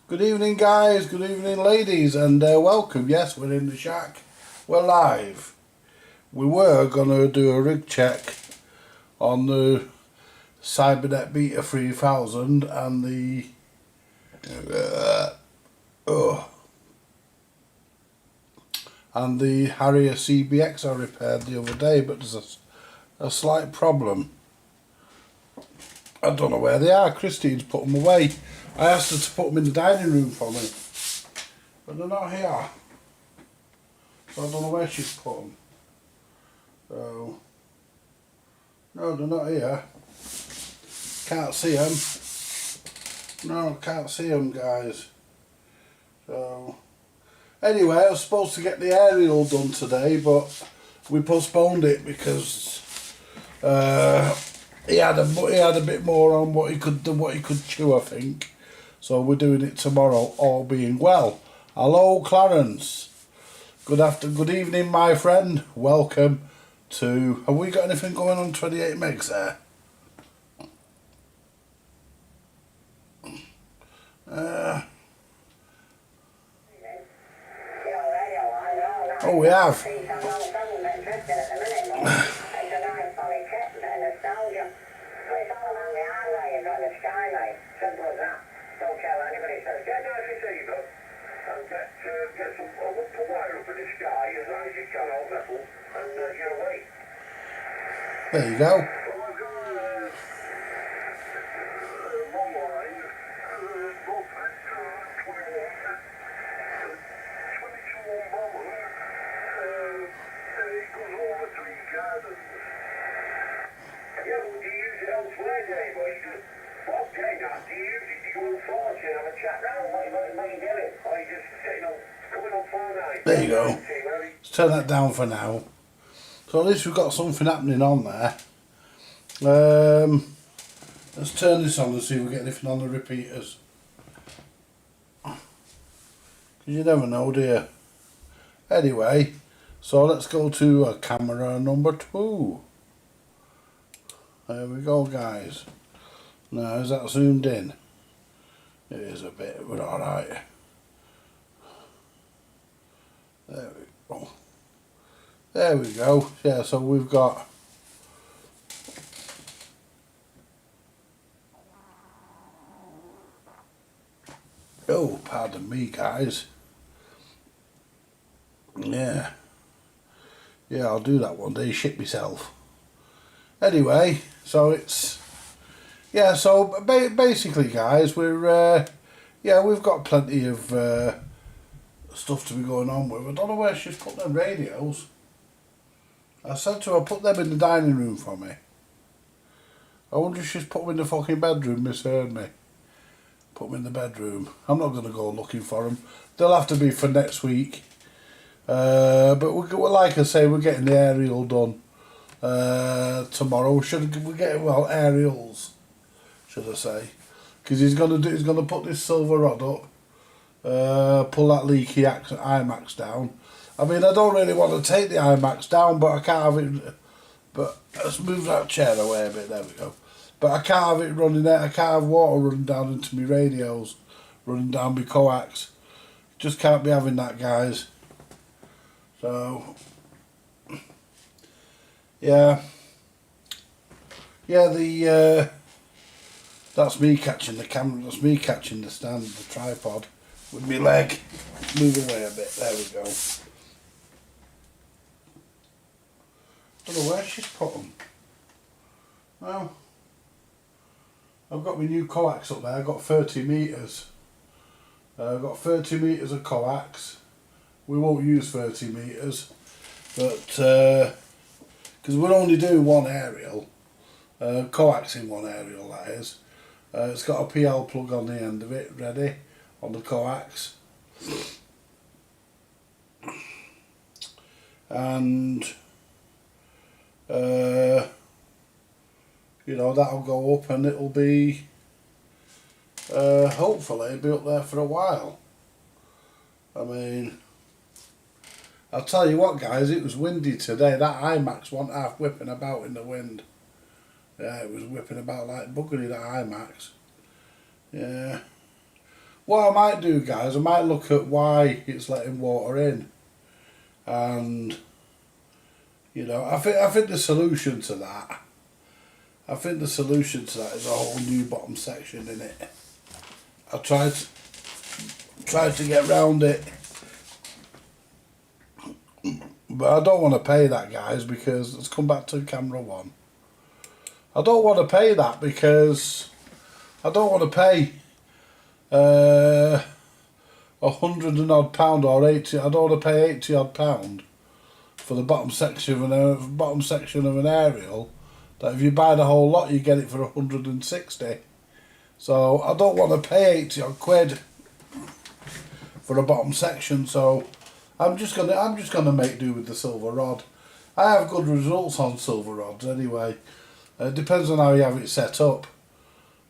Good evening, guys. Good evening, ladies, and welcome. Yes, we're in the shack. We're live. We were gonna do a rig check on the Cybernet Beta 3000 and the Harrier CBX I repaired the other day, but there's a slight problem. I don't know where they are. Christine's put them away. I asked her to put them in the dining room for me, but they're not here. So I don't know where she's put them. So, no, they're not here. Can't see them. No, can't see them, guys. So, anyway, I was supposed to get the aerial done today, but we postponed it because he had a bit more on what he could do, what he could chew, I think. So we're doing it tomorrow, all being well. Hello, Clarence. Good evening, my friend. Welcome to. Have we got anything going on 28 megs there? Oh, we have. There you go. There you go. Let's turn that down for now. So at least we've got something happening on there. Let's turn this on and see if we get anything on the repeaters. Because you never know, do you? Anyway, so let's go to camera number 2. There we go, guys. Now, is that zoomed in? It is a bit, but alright. There we go. There we go. Yeah, so we've got oh, pardon me, guys. Yeah, I'll do that one day. Shit myself. Anyway, so it's so basically, guys, we're we've got plenty of stuff to be going on with. I don't know where she's put them radios. I said to her, put them in the dining room for me. I wonder if she's put them in the fucking bedroom, misheard me. Put them in the bedroom. I'm not going to go looking for them. They'll have to be for next week. But like I say, we're getting the aerial done tomorrow. Aerials, should I say? Because he's gonna put this silver rod up, pull that leaky IMAX down. I mean, I don't really want to take the IMAX down, but I can't have it. But let's move that chair away a bit. There we go. But I can't have it running there. I can't have water running down into my radios, running down my coax. Just can't be having that, guys. So, yeah, that's me catching the camera. That's me catching the stand, the tripod, with my leg. Move away a bit. There we go. Don't know where she's put them. Well, I've got my new coax up there. I've got 30 metres. I've got 30 metres of coax. We won't use 30 metres, but because we'll only do one aerial, coax in one aerial, that is. It's got a PL plug on the end of it, ready, on the coax. And that'll go up and it'll be hopefully be up there for a while. I mean, I'll tell you what, guys, it was windy today. That IMAX wasn't half whipping about in the wind. Yeah, it was whipping about like buggery, that IMAX. Yeah. what I might do, guys, I might look at why it's letting water in, and you know, I think the solution to that, is a whole new bottom section in it. I tried to get round it, but I don't want to pay that, guys, because let's come back to camera one. I don't want to pay that because I don't want to pay £100 and odd or 80. I don't want to pay £80 odd for the bottom section of an aerial. That if you buy the whole lot, you get it for 160. So I don't want to pay 80 odd quid for a bottom section. So I'm just gonna make do with the silver rod. I have good results on silver rods anyway. It depends on how you have it set up.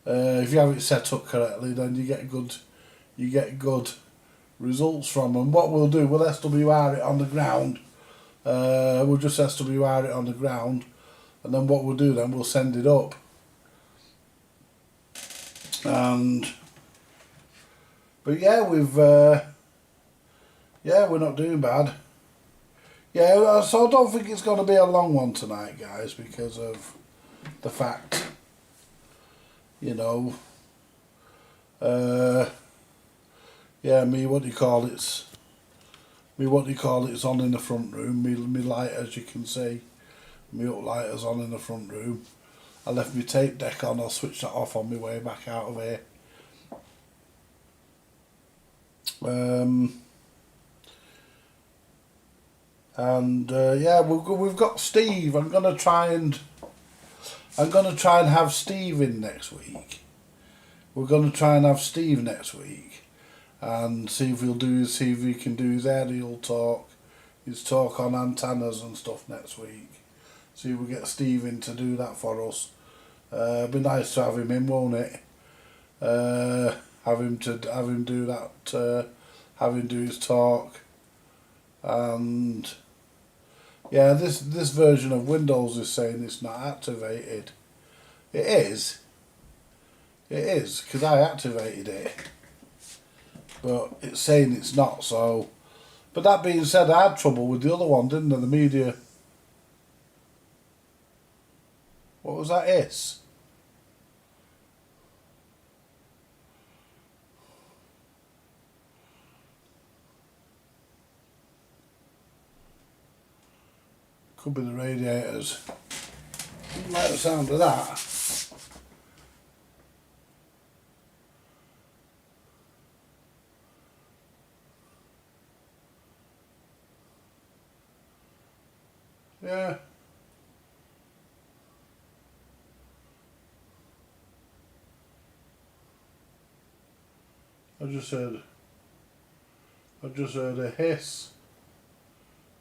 If you have it set up correctly, then you get good results from them. What we'll do, we'll SWR it on the ground. We'll just SWR it on the ground, and then what we'll do then, we'll send it up. But yeah, we're not doing bad. Yeah, so I don't think it's going to be a long one tonight, guys, because of the fact, you know, it's on in the front room. Me light, as you can see, me uplighters on in the front room. I left my tape deck on. I'll switch that off on my way back out of here. Yeah, we've got Steve. I'm gonna try and have Steve in next week. We're gonna try and have Steve next week, and see if he can do his aerial talk, his talk on antennas and stuff next week. See if we get Steve in to do that for us. It'd be nice to have him in, won't it? Have him do that. Have him do his talk. And yeah, this version of Windows is saying it's not activated. It is, because I activated it, but it's saying it's not. So, but that being said, I had trouble with the other one, didn't I? The media. What was that? Could be the radiators. Didn't like the sound of that. Yeah. I just heard a hiss.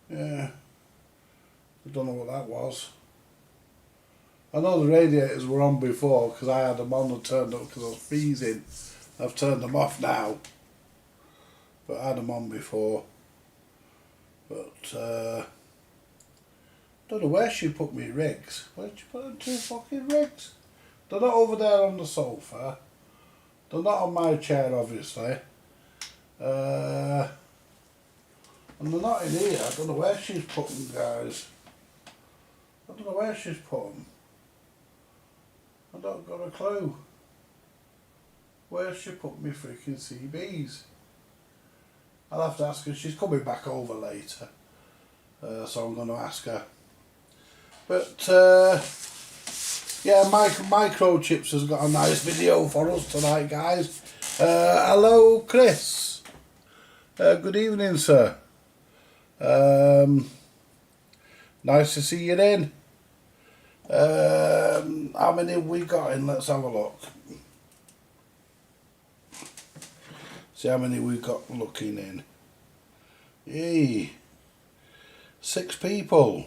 Yeah. I don't know what that was. I know the radiators were on before because I had them on and turned up because I was freezing. I've turned them off now. But I had them on before. But don't know where she put me rigs. Where'd she put them two fucking rigs? They're not over there on the sofa. They're not on my chair, obviously. And they're not in here. I don't know where she's put them, guys. I don't know where she's put them. I don't got a clue. Where she put me freaking CBs? I'll have to ask her. She's coming back over later. So I'm going to ask her. But yeah, Microchips has got a nice video for us tonight, guys. Hello, Chris. Good evening, sir. Nice to see you in. How many have we got in? Let's have a look. See how many we've got looking in. Yay. 6 people.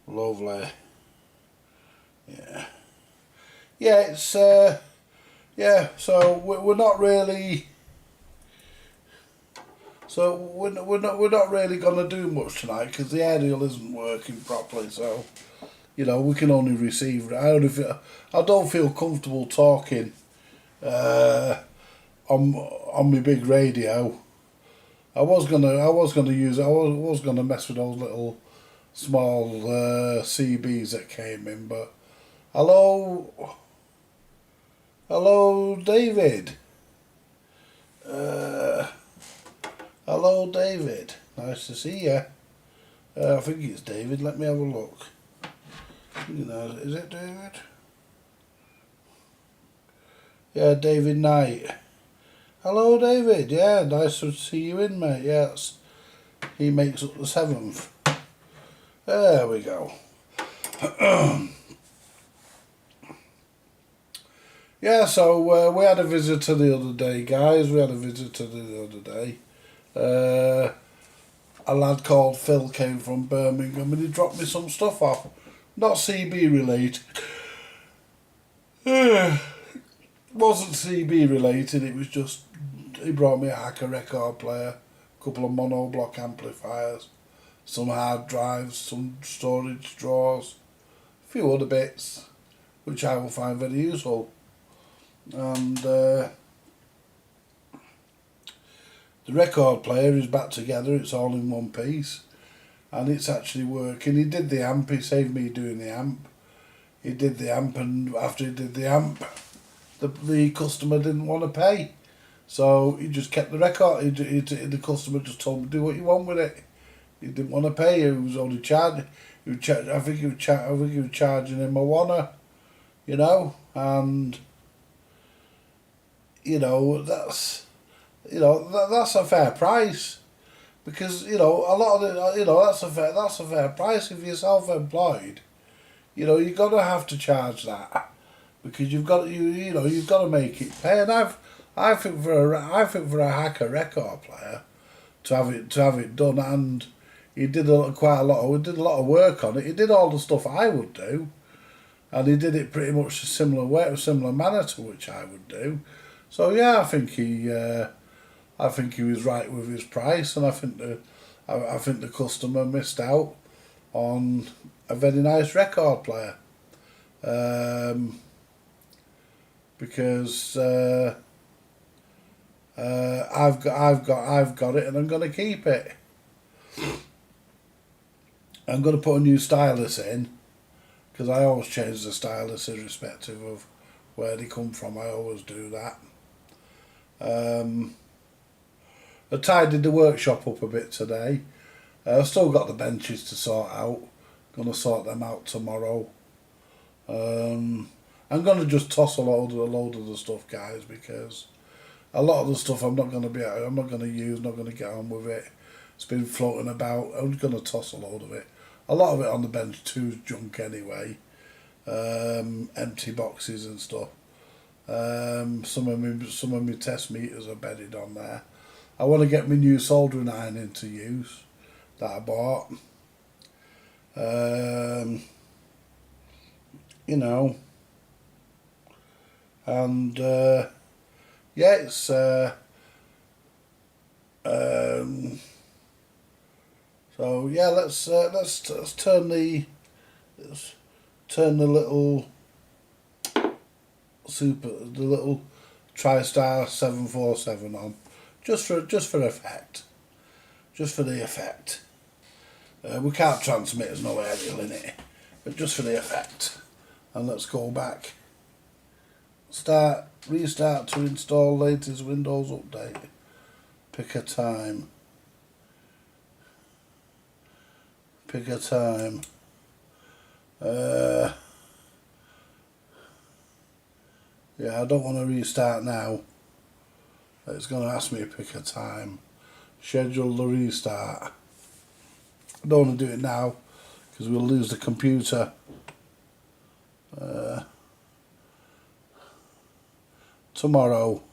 Lovely. Yeah. Yeah, it's yeah, so we're not really, so we're not really gonna do much tonight because the aerial isn't working properly. So, you know, we can only receive. I don't feel comfortable talking on my big radio. I was gonna use it. I was gonna mess with those little small CBs that came in, but hello, David. Hello, David. Nice to see you. I think it's David. Let me have a look. Is it David? Yeah, David Knight. Hello, David. Yeah, nice to see you in, mate. Yes, he makes up the 7th. There we go. Yeah, so we had a visitor the other day, guys. We had a visitor the other day. A lad called Phil came from Birmingham and he dropped me some stuff off. Not CB related. Wasn't CB related, it was just, he brought me a Hacker record player, a couple of monoblock amplifiers, some hard drives, some storage drawers, a few other bits, which I will find very useful. And the record player is back together, it's all in one piece, and it's actually working. He did the amp, he saved me doing the amp. He did the amp, and after he did the amp, the customer didn't want to pay. So he just kept the record. The customer just told him, do what you want with it. He didn't want to pay. He was only charging. I think he was charging him a wanna, and that's that's a fair price, because a lot of that's a fair price if you're self-employed. You're gonna have to charge that, because you've got to make it pay. And I think for a Hacker record player to have it done, and he did quite a lot of work on it. He did all the stuff I would do, and he did it pretty much a similar manner to which I would do. So yeah, I think he was right with his price, and I think the customer missed out on a very nice record player, because I've got it and I'm going to keep it. I'm going to put a new stylus in, because I always change the stylus irrespective of where they come from. I always do that. I tidied the workshop up a bit today. I've still got the benches to sort out. Gonna sort them out tomorrow. I'm gonna just toss a load of the stuff, guys, because a lot of the stuff I'm not gonna use, not gonna get on with it. It's been floating about. I'm gonna toss a load of it. A lot of it on the bench too is junk anyway. Empty boxes and stuff. Some of my test meters are bedded on there. I want to get my new soldering iron into use that I bought. And yeah, it's so yeah, let's turn the little the little TriStar 747 on, just for effect, just for the effect. We can't transmit, there's no aerial in it, but just for the effect. And let's go back. Restart to install latest Windows update. Pick a time. Yeah, I don't want to restart now. It's going to ask me to pick a time. Schedule the restart. I don't want to do it now, because we'll lose the computer. Tomorrow.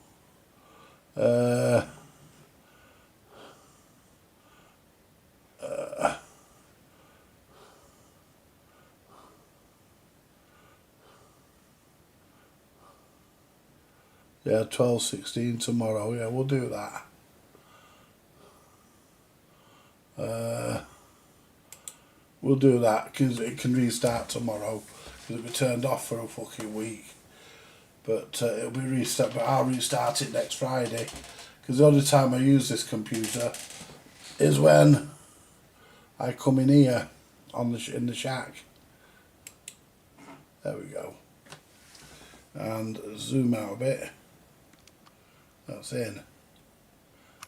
Yeah, 12:16 tomorrow. Yeah, we'll do that. We'll do that, because it can restart tomorrow, because it'll be turned off for a fucking week. but it'll be restart. But I'll restart it next Friday, because the only time I use this computer is when I come in here on in the shack. There we go. And zoom out a bit. That's in.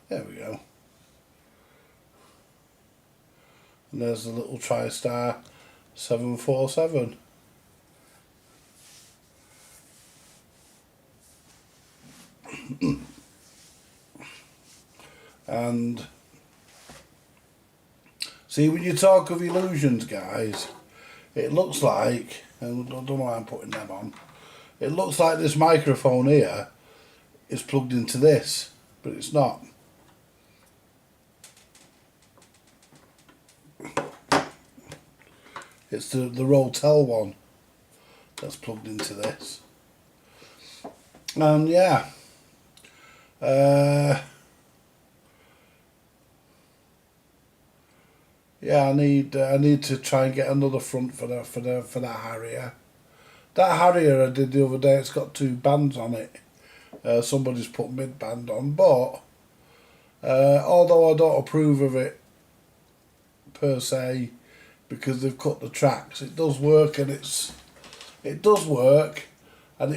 There we go. And there's the little TriStar 747. And see, when you talk of illusions, guys, it looks like, and I don't know why I'm putting them on, it looks like this microphone here is plugged into this, but it's not. It's the Rotel one that's plugged into this. And yeah, yeah, I need to try and get another front for that Harrier. That Harrier I did the other day, it's got 2 bands on it. Somebody's put mid band on, but although I don't approve of it per se, because they've cut the tracks, it does work, and it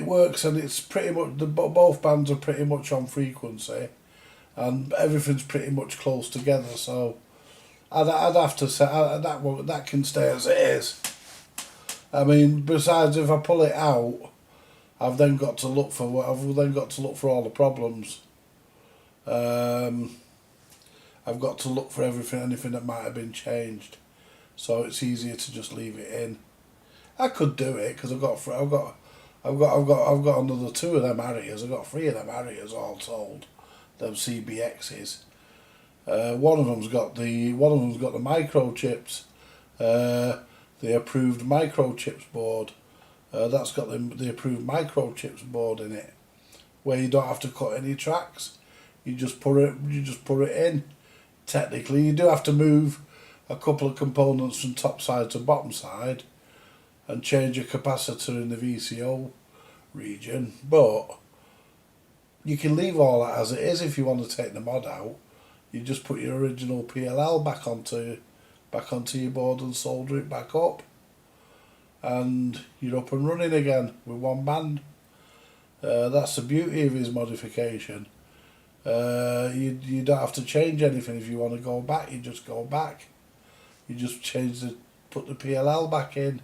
works, and it's pretty much both bands are pretty much on frequency, and everything's pretty much close together. So I'd have to say that can stay as it is. I mean, besides, if I pull it out, I've then got to look for all the problems. I've got to look for anything that might have been changed. So it's easier to just leave it in. I could do it because I've got another 2 of them Harriers. I've got 3 of them Harriers all told. Them CBXs. One of them's got the microchips. The approved microchips board. That's got the approved microchips board in it, where you don't have to cut any tracks. You just put it in. Technically, you do have to move a couple of components from top side to bottom side and change a capacitor in the VCO region, but you can leave all that as it is. If you want to take the mod out, you just put your original PLL back onto your board and solder it back up, and you're up and running again with 1 band. That's the beauty of his modification. You don't have to change anything. If you want to go back, you just go back. You just put the PLL back in.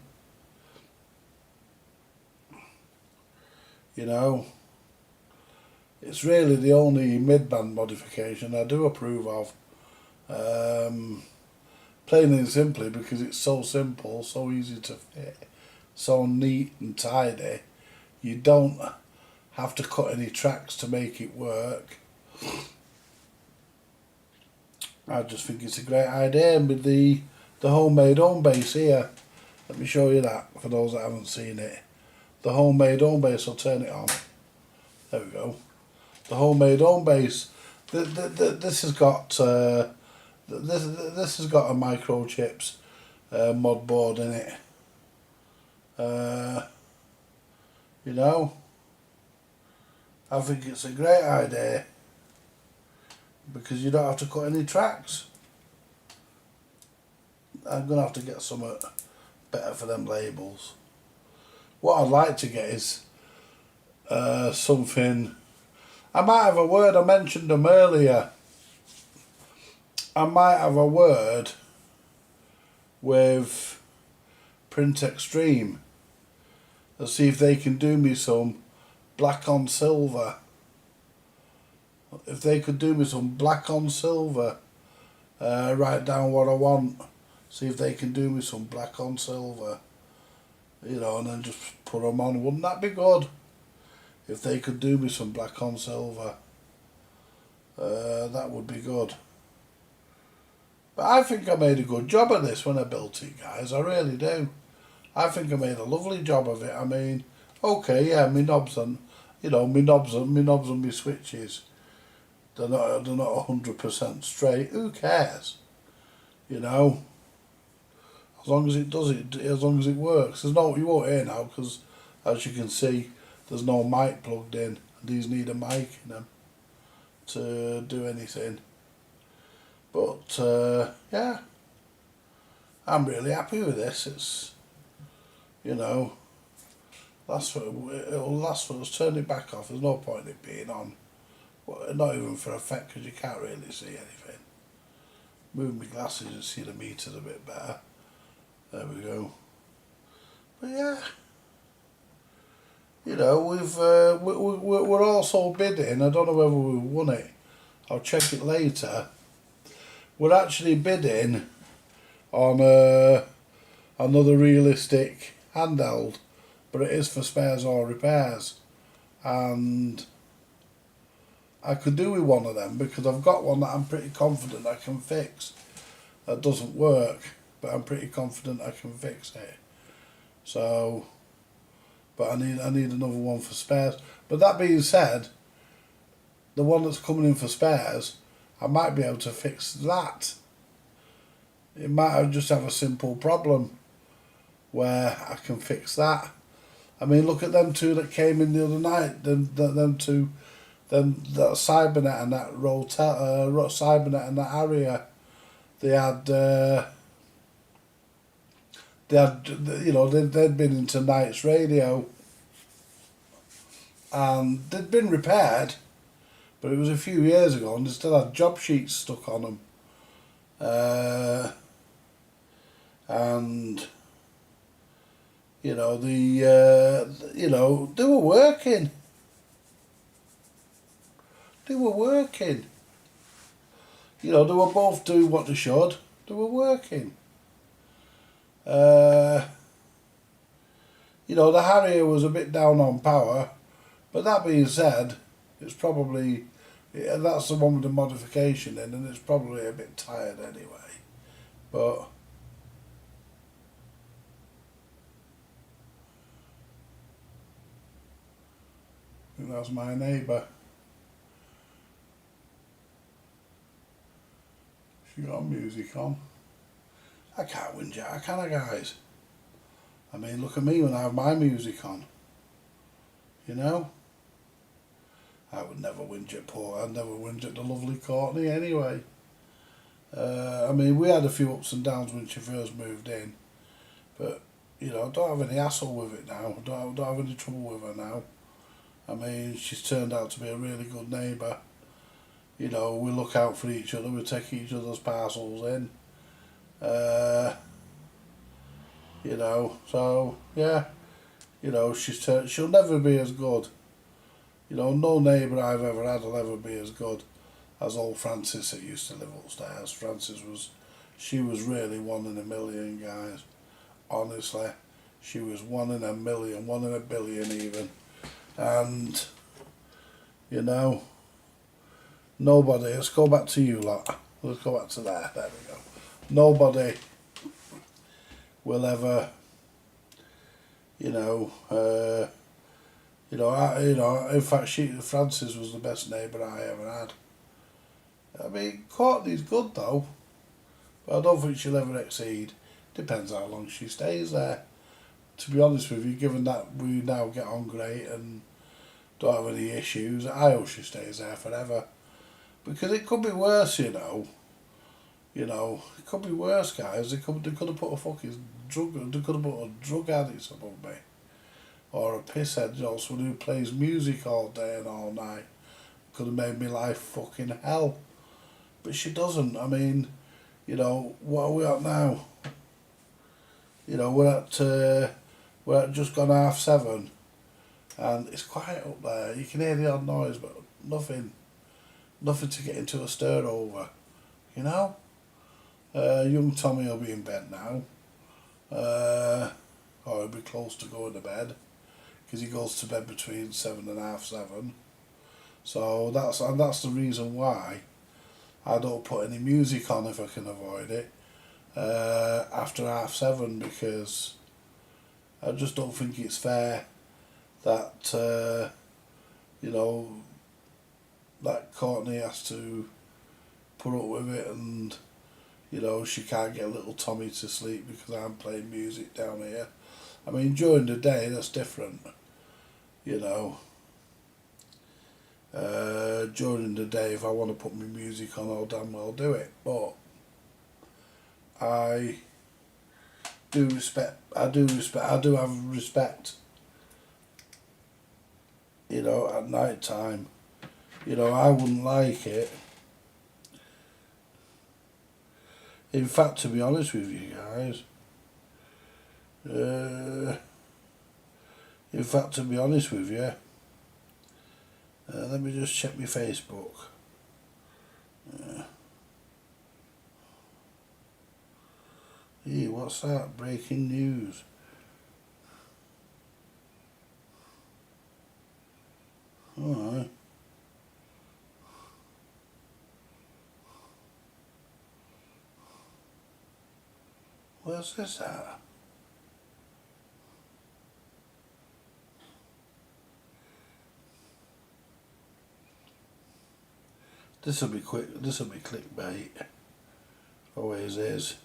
You know, it's really the only mid-band modification I do approve of. Plain and simply because it's so simple, so easy to fit, so neat and tidy. You don't have to cut any tracks to make it work. I just think it's a great idea. And with the homemade home base here, let me show you that for those that haven't seen it. The homemade home base, I'll turn it on. There we go. The homemade home base. This has got this has got a microchips mod board in it. You know, I think it's a great idea because you don't have to cut any tracks. I'm gonna have to get something better for them labels. What I'd like to get is something. I might have a word. I mentioned them earlier. I might have a word with Print Extreme and see if they can do me some black on silver. If they could do me some black on silver, write down what I want. See if they can do me some black on silver. You know, and then just put them on. Wouldn't that be good? If they could do me some black on silver, that would be good. But I think I made a good job of this when I built it, guys. I really do. I think I made a lovely job of it. I mean, okay, yeah, my knobs and my knobs and my switches, they're not 100% straight. Who cares? You know, as long as it does it, as long as it works. You won't hear now because, as you can see, there's no mic plugged in. These need a mic in them to do anything. But yeah, I'm really happy with this. It's, you know, it'll last for us. Turn it back off. There's no point in it being on. Well, not even for effect, because you can't really see anything. Move my glasses and see the meters a bit better. There we go. But yeah, you know, we're also bidding. I don't know whether we won it. I'll check it later. We're actually bidding on another realistic handheld, but it is for spares or repairs, and I could do with one of them because I've got one that I'm pretty confident I can fix. That doesn't work, but I'm pretty confident I can fix it. So, but I need another one for spares. But that being said, the one that's coming in for spares, I might be able to fix that. It might just have a simple problem where I can fix that. I mean, look at them two that came in the other night. Them two, that Cybernet and that Cybernet and that Aria. They had, you know, they'd been into Knights Radio, and they'd been repaired, but it was a few years ago, and they still had job sheets stuck on them. And you know, you know, they were working. They were working. You know, they were both doing what they should. They were working. You know, the Harrier was a bit down on power, but that being said, it's probably, that's the one with the modification in, and it's probably a bit tired anyway. But I think that's my neighbour. She got music on. I can't win Jack, can I, guys? I mean, look at me when I have my music on. You know? I would never whinge at Port. I'd never whinge at the lovely Courtney anyway. I mean, we had a few ups and downs when she first moved in. But, you know, I don't have any hassle with it now. I don't have any trouble with her now. I mean, she's turned out to be a really good neighbour. You know, we look out for each other. We take each other's parcels in. You know, so, yeah. You know, she'll never be as good. You know, no neighbour I've ever had will ever be as good as old Frances that used to live upstairs. She was really 1 in a million, guys. Honestly, she was 1 in a million, 1 in a billion even. And, you know, nobody, let's go back to you lot. Let's go back to there we go. Nobody will ever, you know, in fact, Frances was the best neighbour I ever had. I mean, Courtney's good though, but I don't think she'll ever exceed. Depends how long she stays there. To be honest with you, given that we now get on great and don't have any issues, I hope she stays there forever. Because it could be worse, you know. You know, it could be worse, guys. They could have put a fucking drug. They could have put a drug addict above me, or a pisshead, you know, someone who plays music all day and all night. Could have made my life fucking hell. But she doesn't. I mean, you know, what are we at now? You know, we're at just gone 7:30, and it's quiet up there. You can hear the odd noise, but nothing to get into a stir over. You know. Young Tommy will be in bed now, or he'll be close to going to bed, because he goes to bed between 7 and half 7. So that's the reason why I don't put any music on if I can avoid it after 7:30, because I just don't think it's fair that you know, that Courtney has to put up with it, and you know, she can't get little Tommy to sleep because I'm playing music down here. I mean, during the day that's different, you know, during the day, if I want to put my music on, I'll damn well do it. But I do have respect, you know, at night time. You know, I wouldn't like it. In fact, to be honest with you guys, to be honest with you, let me just check my Facebook. What's that? Breaking news. Alright. Where's this at? This'll be quick. This'll be clickbait. Always is.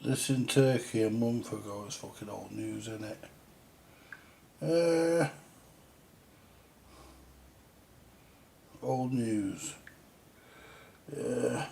This in Turkey a month ago is fucking old news, isn't it? Old news. Yeah.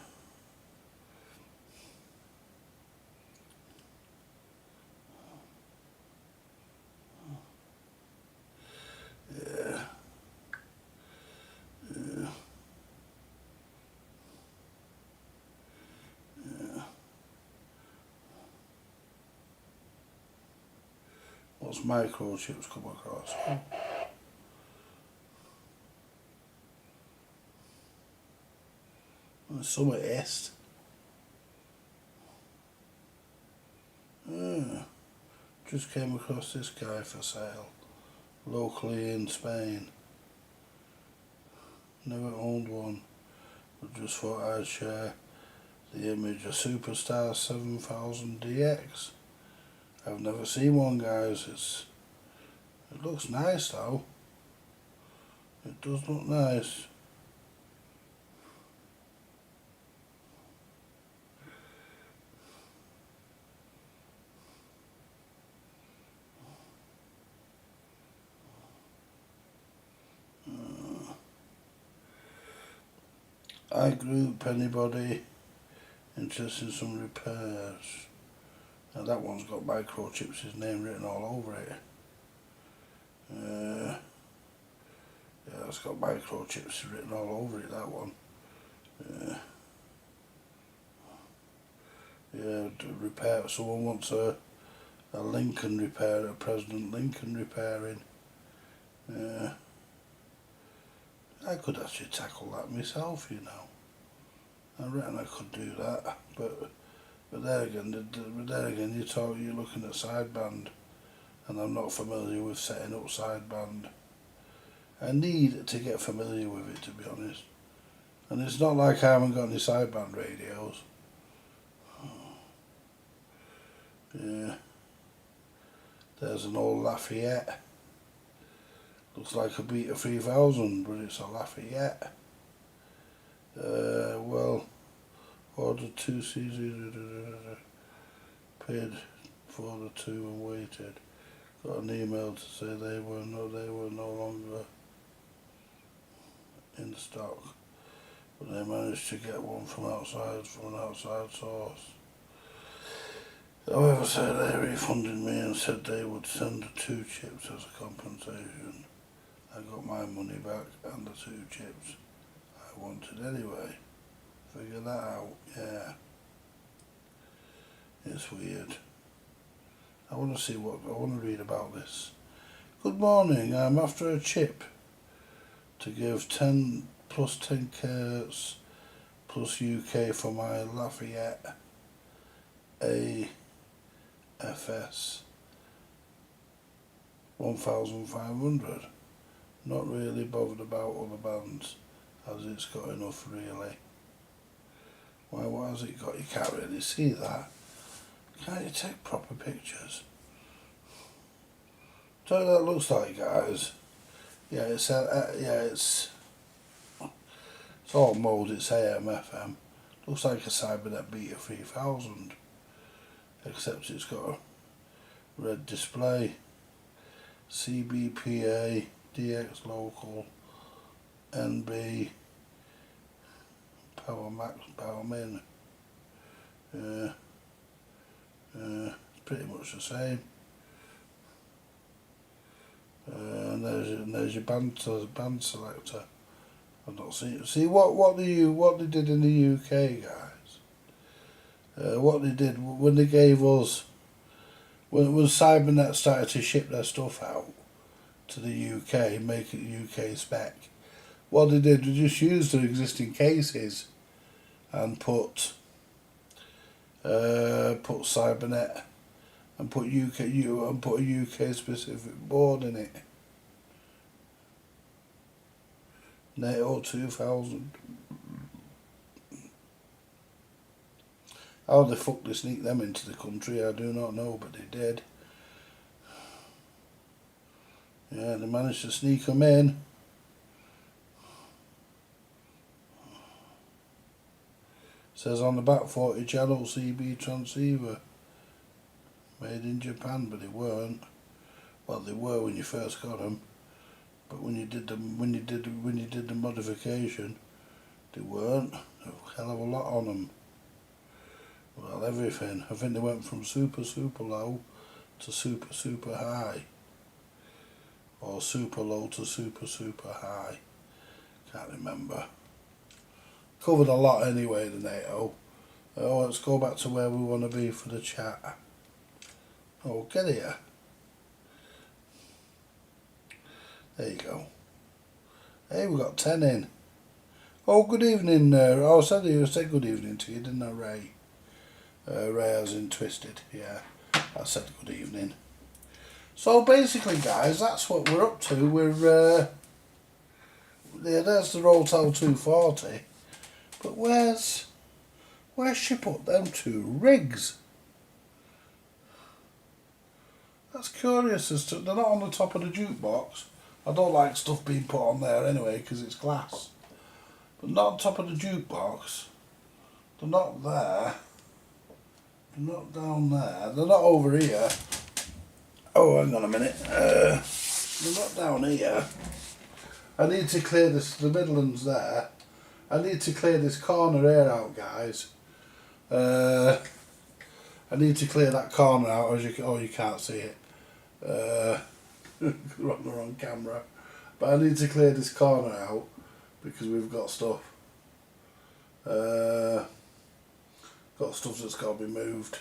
What's microchips come across? Some at Est. Just came across this guy for sale, locally in Spain. Never owned one, but just thought I'd share the image of Superstar 7000 DX. I've never seen one, guys. It looks nice though. It does look nice. I group anybody interested in some repairs. Now that one's got Microchips' name written all over it. Yeah, it's got Microchips written all over it, that one. Yeah, to repair. Someone wants a Lincoln repair, a President Lincoln repairing. I could actually tackle that myself, you know. I reckon I could do that, but there again, you're looking at sideband, and I'm not familiar with setting up sideband. I need to get familiar with it, to be honest. And it's not like I haven't got any sideband radios. Yeah. There's an old Lafayette. Looks like a Beta 3000, but it's a Lafayette. Well, ordered 2 CZ, paid for the 2 and waited. Got an email to say they were no longer in stock, but they managed to get one from an outside source. However, said they refunded me and said they would send the 2 chips as a compensation. I got my money back and the 2 chips I wanted anyway. Figure that out, yeah. It's weird. I want to read about this. Good morning, I'm after a chip to give 10 plus 10 K's plus UK for my Lafayette AFS 1500. Not really bothered about other bands, as it's got enough really. Why, what has it got? You can't really see that. Can't you take proper pictures? So that looks like, guys. Yeah, it's It's all mode, it's AM, FM. Looks like a Cybernet Beta 3000, except it's got a red display. CBPA, DX local, NB, power max, power min. It's pretty much the same. And there's your band selector. I've not seen. See what they did in the UK, guys. What they did when they gave us, when Cybernet started to ship their stuff out to the UK, make it UK spec. What they did was just use their existing cases and put Cybernet and put a UK specific board in it. NATO 2000. How the fuck they sneaked them into the country, I do not know, but they did. Yeah, they managed to sneak them in. Says on the back 40 channel CB transceiver. Made in Japan, but they weren't. Well, they were when you first got them, but when you did the modification, they weren't. A hell of a lot on them. Well, everything. I think they went from super low to super high, or super low to super high. Can't remember. Covered a lot anyway, the NATO. Oh, let's go back to where we want to be for the chat. Oh, get here. There you go. Hey, we got 10 in. Oh, good evening. I said good evening to you, didn't I, Ray? Ray as in Twisted. Yeah, I said good evening. So basically, guys, that's what we're up to. We're there's the Rotel 240. But where's she put them two rigs? That's curious as to, they're not on the top of the jukebox. I don't like stuff being put on there anyway because it's glass. But not on top of the jukebox. They're not there. They're not down there. They're not over here. Oh, hang on a minute. They're not down here. I need to clear this, the Midlands there. I need to clear this corner here out, guys. I need to clear that corner out, as you can't see it. We're on the wrong camera. But I need to clear this corner out because we've got stuff. Got stuff that's got to be moved.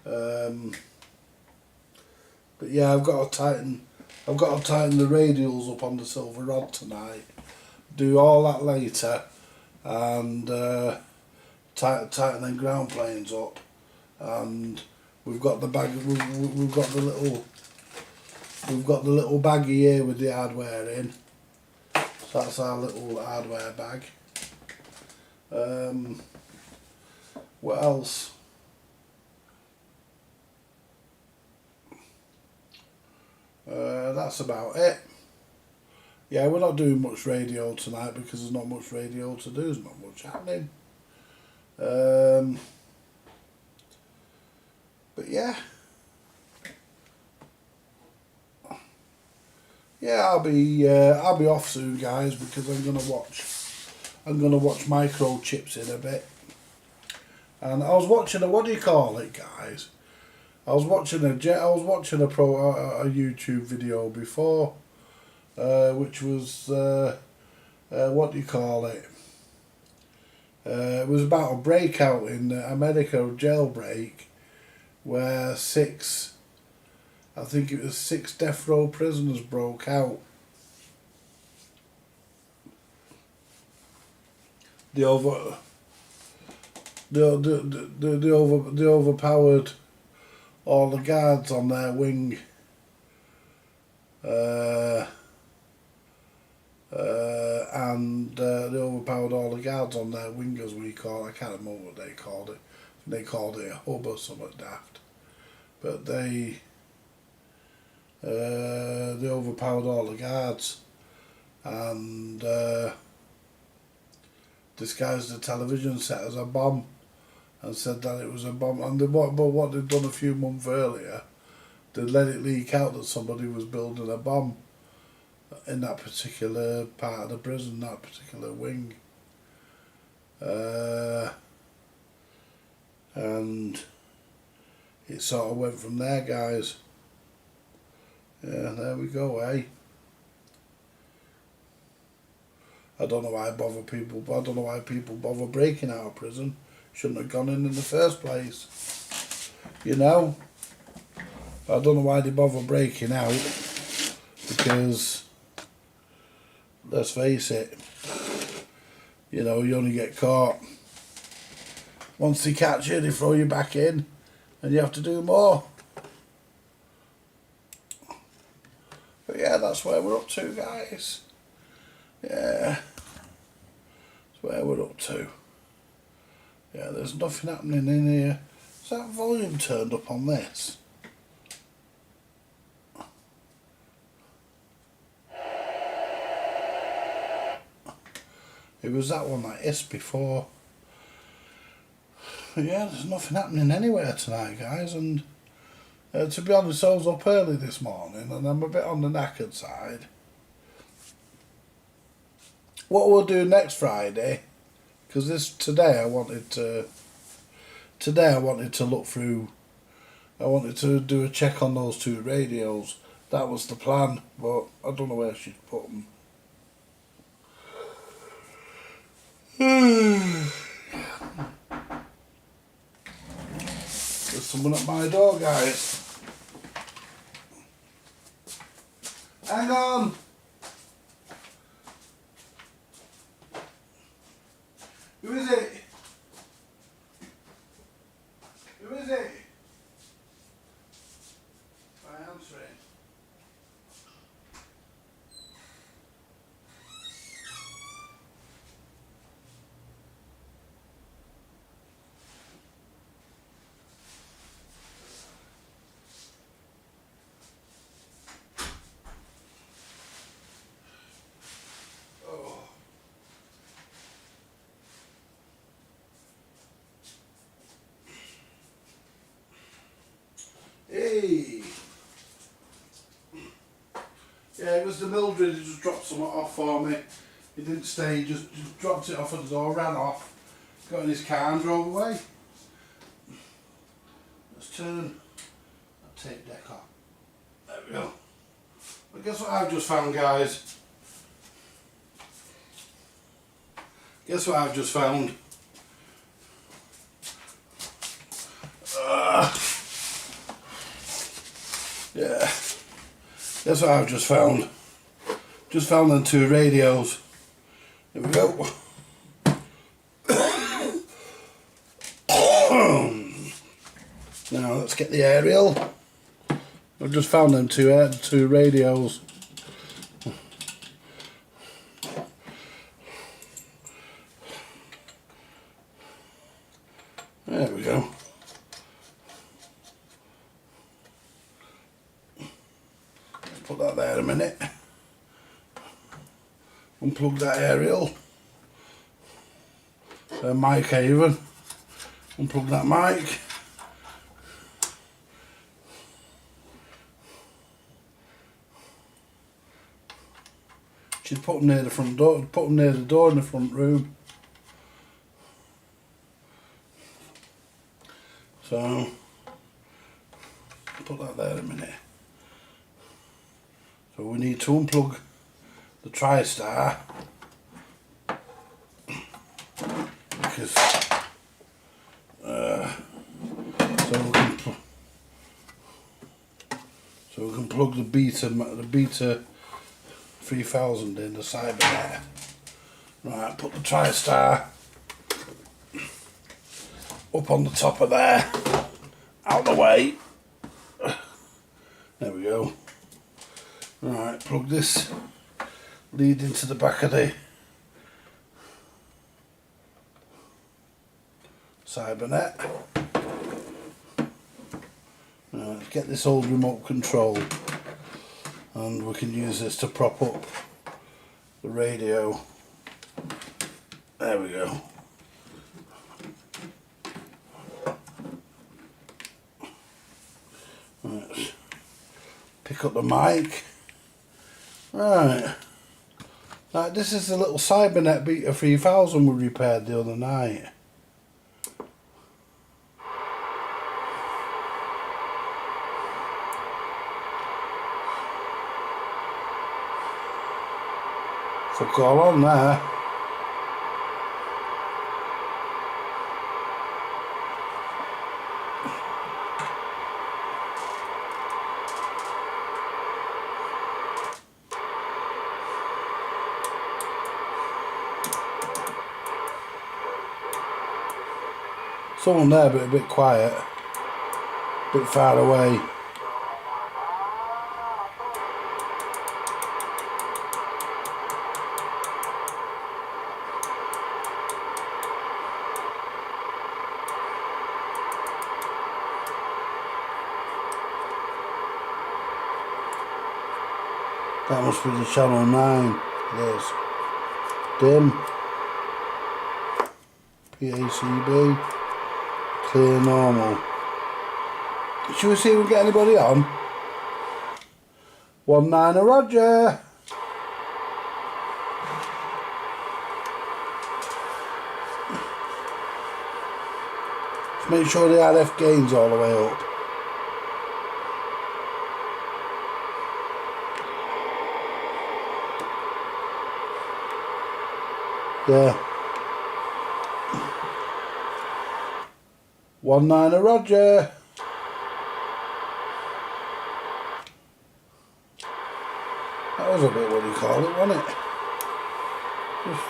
But yeah, I've got to tighten the radials up on the silver rod tonight. Do all that later, and tighten them ground planes up, and we've got the bag. We've got the little baggie here with the hardware in. So that's our little hardware bag. What else? That's about it. Yeah, we're not doing much radio tonight because there's not much radio to do. There's not much happening. But yeah. Yeah, I'll be off soon, guys, because I'm gonna watch Microchips in a bit. And I was watching what do you call it, guys? I was watching a YouTube video before, which was what do you call it? It was about a breakout in America, a jailbreak, where six death row prisoners broke out. They overpowered all the guards on their wing. And they overpowered all the guards on their wing, as we call it. I can't remember what they called it. They called it a hub or something daft. But they overpowered all the guards, and disguised the television set as a bomb and said that it was a bomb. And what they'd done a few months earlier, they'd let it leak out that somebody was building a bomb in that particular part of the prison, that particular wing. And it sort of went from there, guys. Yeah, there we go, eh? I don't know why people bother breaking out of prison. Shouldn't have gone in the first place. You know? I don't know why they bother breaking out, because let's face it, you know, you only get caught. Once they catch you, they throw you back in and you have to do more. But yeah, that's where we're up to, guys. Yeah, that's where we're up to. Yeah, there's nothing happening in here. Is that volume turned up on this? It was that one that hissed before. But yeah, there's nothing happening anywhere tonight, guys, and to be honest, I was up early this morning and I'm a bit on the knackered side. What we'll do next Friday, because today I wanted to look through, I wanted to do a check on those two radios. That was the plan, but I don't know where she'd put them. There's someone at my door, guys. Hang on. Who is it? Who is it? I answer it. Hey! Yeah, it was the Mildred who just dropped something off for me. He didn't stay, he just dropped it off at the door, ran off, got in his car and drove away. Let's turn that tape deck on. There we go. But guess what I've just found, guys? Guess what I've just found? Yeah. Guess what I've just found? Just found them two radios. There we go. Now let's get the aerial. I've just found them two radios. There we go. Put that there a minute. Unplug that aerial. Mic even. Unplug that mic. She'd put them near the front door. Put them near the door in the front room. So put that there a minute. So we need to unplug the TriStar because so we can plug the Beta 3000 in the Cybernet. Right, put the TriStar up on the top of there, out the way. There we go. Right, plug this lead into the back of the Cybernet. Right, get this old remote control and we can use this to prop up the radio. There we go. Let's pick up the mic. Right. Now, this is the little Cybernet Beta 3000 we repaired the other night. Fuck all on there. Someone there, but a bit quiet, a bit far away. That must be the channel 9. There's dim, PACB, clear normal. Should we see if we get anybody on? 19er Roger. Just make sure the RF gain's all the way up. Yeah. 19er Roger. That was a bit, what do you call it, wasn't it? Just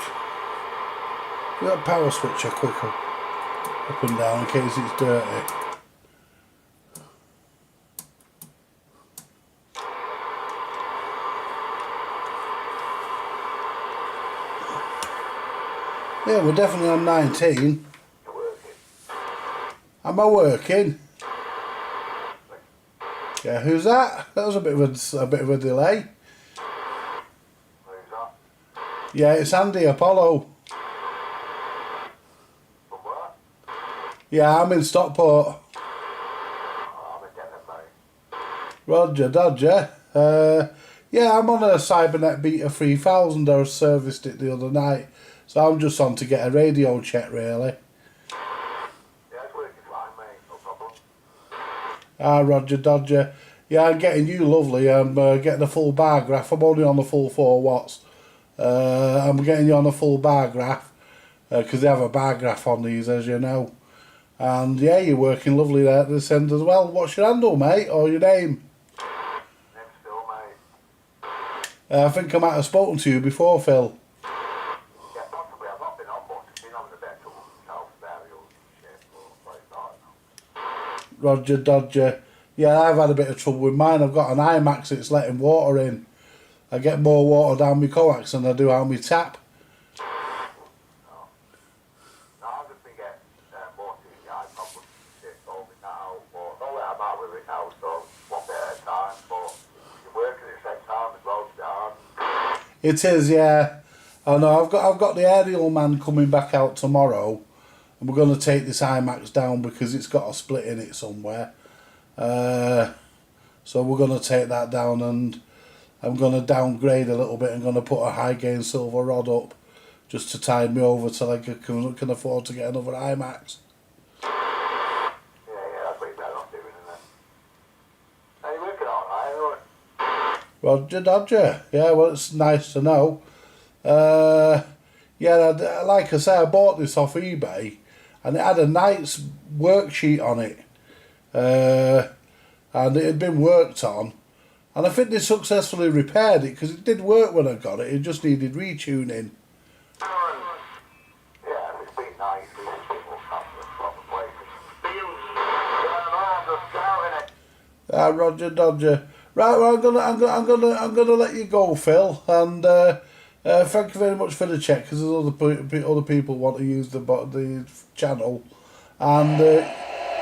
that power switcher quicker up and down in case it's dirty. Yeah, we're definitely on 19. Am I working? Yeah, who's that? That was a bit of a delay. Who's that? Yeah, it's Andy Apollo. From where? Yeah, I'm in Stockport. Oh, I'm in Denver, mate. Roger, Dodger. Yeah, I'm on a Cybernet Beta 3000. I serviced it the other night. So I'm just on to get a radio check, really. Yeah, it's working fine, mate. No problem. Ah, Roger, Dodger. Yeah, I'm getting you lovely. I'm getting a full bar graph. I'm only on the full 4 watts. I'm getting you on a full bar graph. Because they have a bar graph on these, as you know. And yeah, you're working lovely there at this end as well. What's your handle, mate? Or your name? Name's Phil, mate. I think I might have spoken to you before, Phil. Yeah, possibly. I've not been on much. Been on the bed till South Burial and shit. But it's like that now. Roger, Dodger. Yeah, I've had a bit of trouble with mine. I've got an IMAX that's letting water in. I get more water down my coax than I do out my tap. No, I've just been getting more TDI problems and shit sorted now. But no way I'm out with it now, so one bit at a time. But you're working at the same time as well, to be hard. It is, yeah. I know. I've got the aerial man coming back out tomorrow, and we're going to take this IMAX down because it's got a split in it somewhere. So we're going to take that down, and I'm going to downgrade a little bit. I'm going to put a high gain silver rod up just to tide me over till I can afford to get another IMAX. Yeah, that's what you better not doing, isn't it? Are you working all right? Roger, Dodger. Yeah, well, it's nice to know. Yeah, like I say, I bought this off eBay, and it had a nice worksheet on it. And it had been worked on, and I think they successfully repaired it because it did work when I got it. It just needed retuning. Yeah, it's been nice. It's been looked after from the place. Yeah, no, I'm just shouting it. Roger, Dodger. Right, well, I'm gonna let you go, Phil, and thank you very much for the check because there's other people want to use the channel, and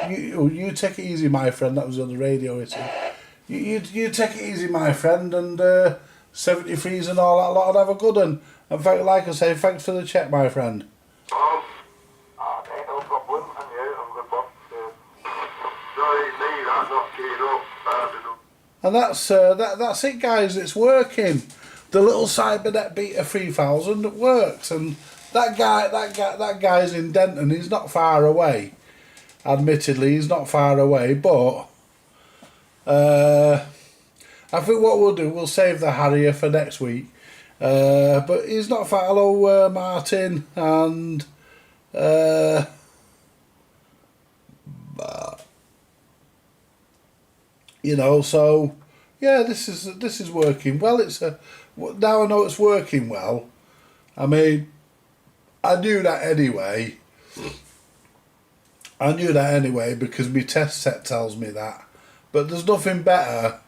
you take it easy, my friend. That was on the radio, isn't it? You take it easy, my friend, and 73s and all that lot, and have a good one. And like I say, thanks for the check, my friend. problem, and you, I'm good, boss. Sorry, me, that's not keyed up. And that's it, guys. It's working. The little Cybernet Beta 3000 works, and that guy's in Denton. He's not far away. Admittedly, he's not far away, but I think what we'll do, we'll save the Harrier for next week. But he's not far. Hello, Martin, and you know, so yeah, this is working well. Now I know it's working well. I mean, I knew that anyway. Because my test set tells me that. But there's nothing better.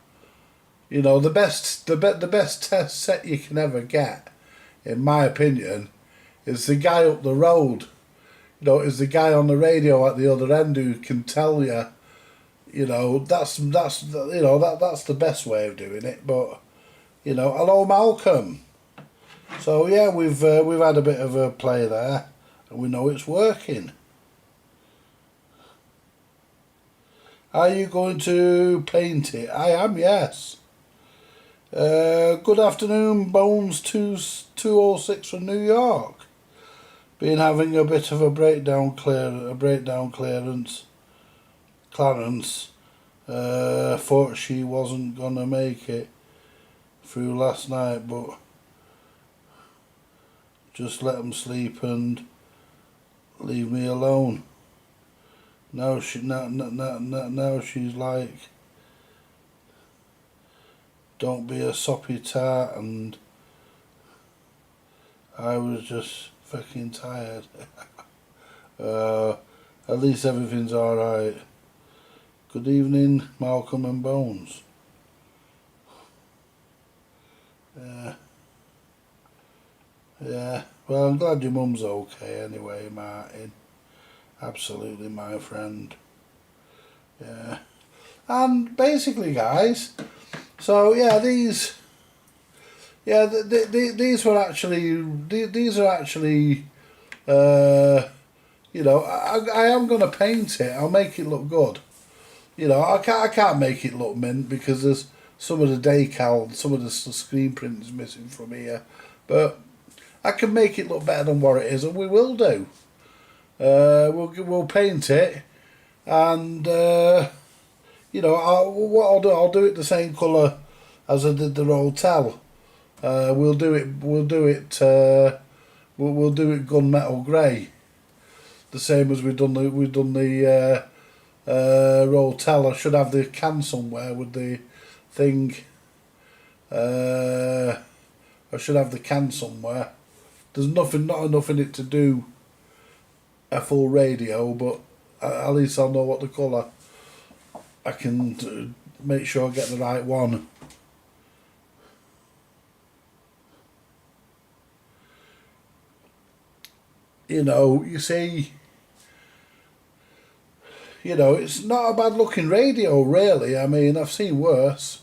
You know, the best test set you can ever get, in my opinion, is the guy up the road. You know, is the guy on the radio at the other end who can tell you. You know, that's the best way of doing it. But you know, hello Malcolm. So yeah, we've had a bit of a play there, and we know it's working. Are you going to paint it? I am, yes. Good afternoon, Bones 206 from New York. Been having a bit of a breakdown clearance. Clarence thought she wasn't gonna make it through last night, but just let them sleep and leave me alone. Now she's like, don't be a soppy tart, and I was just fucking tired. At least everything's alright. Good evening, Malcolm and Bones. Yeah, well, I'm glad your mum's okay anyway, Martin. Absolutely, my friend. Yeah. And basically, guys, so yeah, these were actually, you know, I am going to paint it. I'll make it look good. You know, I can't make it look mint because there's some of the decal, some of the screen print is missing from here. But I can make it look better than what it is, and we will do. We'll paint it, and you know, I'll do it the same colour as I did the Rotel. We'll do it gunmetal grey, the same as we've done the Rotel. I should have the can somewhere with the thing. I should have the can somewhere. There's not enough in it to do a full radio, but at least I'll know what the colour. I can make sure I get the right one. You know, you see, you know, it's not a bad looking radio, really. I mean, I've seen worse.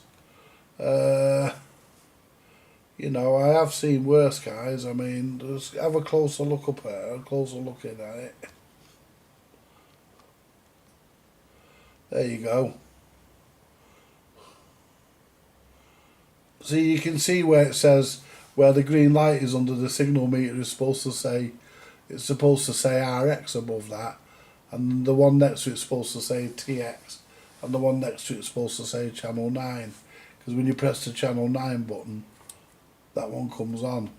You know, I have seen worse, guys. I mean, just have a closer look up there, a closer look in at it. There you go. See, you can see where it says, where the green light is under the signal meter is supposed to say, it's supposed to say RX above that, and the one next to it's supposed to say TX, and the one next to it's supposed to say channel 9, because when you press the channel 9 button, that one comes on.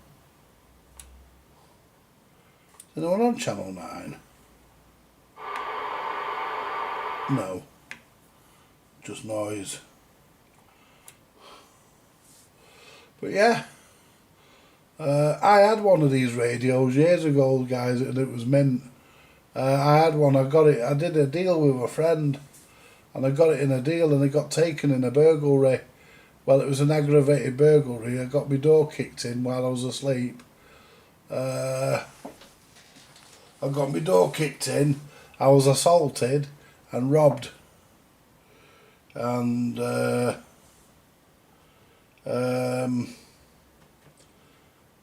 Is anyone on channel 9? No. Just noise. But yeah. I had one of these radios years ago, guys, and it was mint. I had one, I did a deal with a friend, and I got it in a deal, and it got taken in a burglary. Well, it was an aggravated burglary. I got my door kicked in while I was asleep. I got my door kicked in, I was assaulted and robbed. And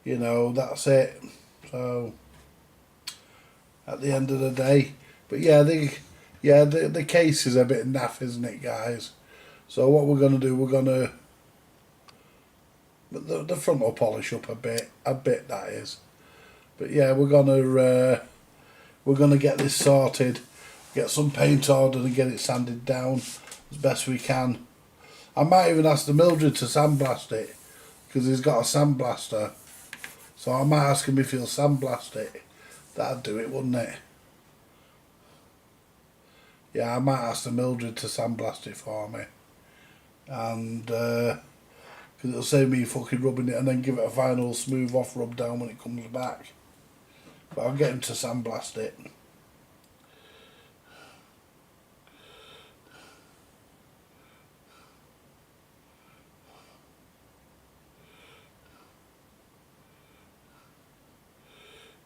you know, that's it. So at the end of the day, But yeah, the case is a bit naff, isn't it, guys? So what we're going to do, we're going to... The front will polish up a bit that is. But yeah, we're gonna get this sorted, get some paint ordered and get it sanded down as best we can. I might even ask the Mildred to sandblast it, because he's got a sandblaster. So I might ask him if he'll sandblast it. That'd do it, wouldn't it? Yeah, I might ask the Mildred to sandblast it for me. And, because it'll save me fucking rubbing it and then give it a final smooth off rub down when it comes back. But I'll get him to sandblast it.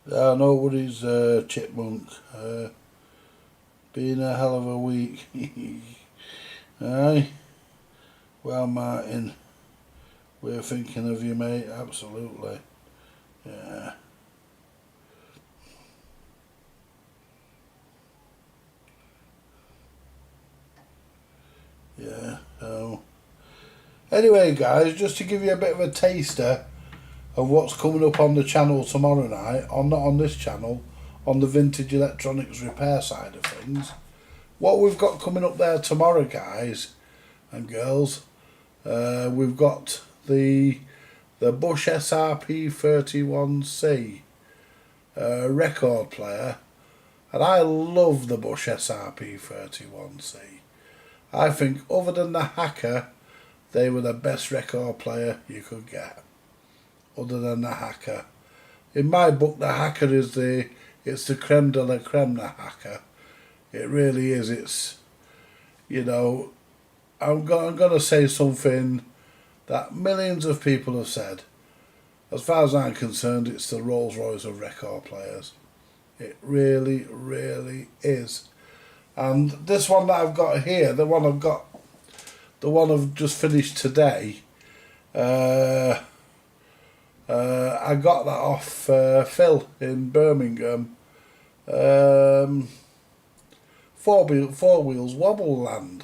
No worries, Chipmunk. Been a hell of a week. Aye. Well, Martin, we're thinking of you, mate. Absolutely. Yeah. Yeah. So, anyway, guys, just to give you a bit of a taster of what's coming up on the channel tomorrow night, or not on this channel, on the vintage electronics repair side of things. What we've got coming up there tomorrow, guys and girls, we've got the Bush SRP 31C record player, and I love the Bush SRP 31C. I think other than the Hacker, they were the best record player you could get. Other than the Hacker, in my book, the Hacker is it's the creme de la creme. The Hacker, it really is. It's, you know, I'm gonna say something that millions of people have said. As far as I'm concerned, it's the Rolls Royce of record players. It really, really is. And this one that I've got here, the one I've just finished today. I got that off Phil in Birmingham. Four Wheels Wobble Land.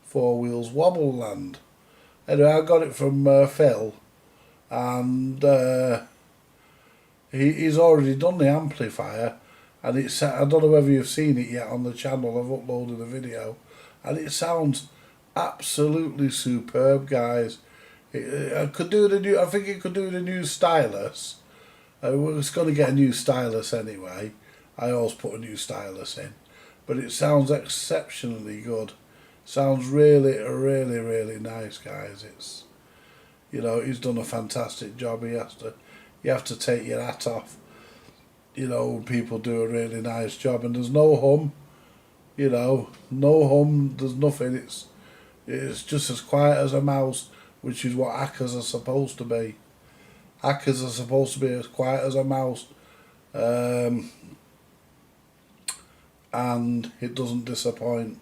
Four Wheels Wobble Land. Anyway, I got it from Phil, and he's already done the amplifier, and it's, I don't know whether you've seen it yet on the channel. I've uploaded a video, and it sounds absolutely superb, guys. I could do the new. I think it could do the new stylus. It's going to get a new stylus anyway. I always put a new stylus in, but it sounds exceptionally good. Sounds really, really, really nice, guys. It's, you know, he's done a fantastic job. You have to take your hat off. You know, when people do a really nice job, and there's no hum. You know, no hum. There's nothing. It's just as quiet as a mouse, which is what hackers are supposed to be. Hackers are supposed to be as quiet as a mouse, and it doesn't disappoint.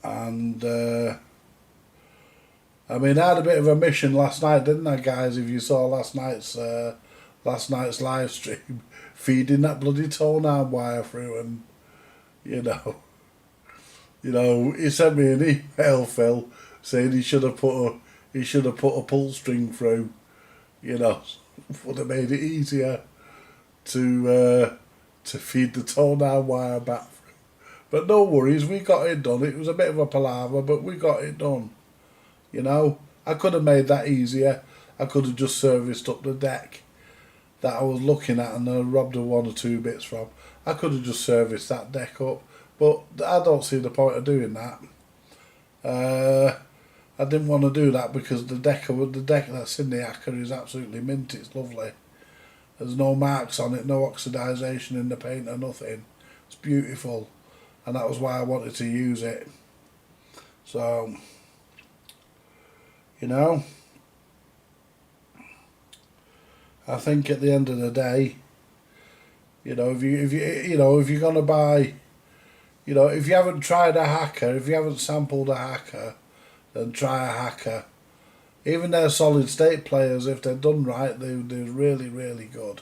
And I mean, I had a bit of a mission last night, didn't I, guys? If you saw last night's live stream, feeding that bloody tone arm wire through, and you know, he sent me an email, Phil, saying he should have put a pull string through. You know, would have made it easier to feed the tone arm wire back through. But no worries, we got it done. It was a bit of a palaver, but we got it done. You know, I could have made that easier. I could have just serviced up the deck that I was looking at and I robbed her one or two bits from. I could have just serviced that deck up, but I don't see the point of doing that. I didn't want to do that because the deck that's in the Hacker is absolutely mint. It's lovely. There's no marks on it, no oxidisation in the paint or nothing. It's beautiful, and that was why I wanted to use it. So, you know, I think at the end of the day, you know, if you're gonna buy, you know, if you haven't tried a Hacker, if you haven't sampled a Hacker, then try a Hacker. Even their solid state players, if they're done right, they're really, really good.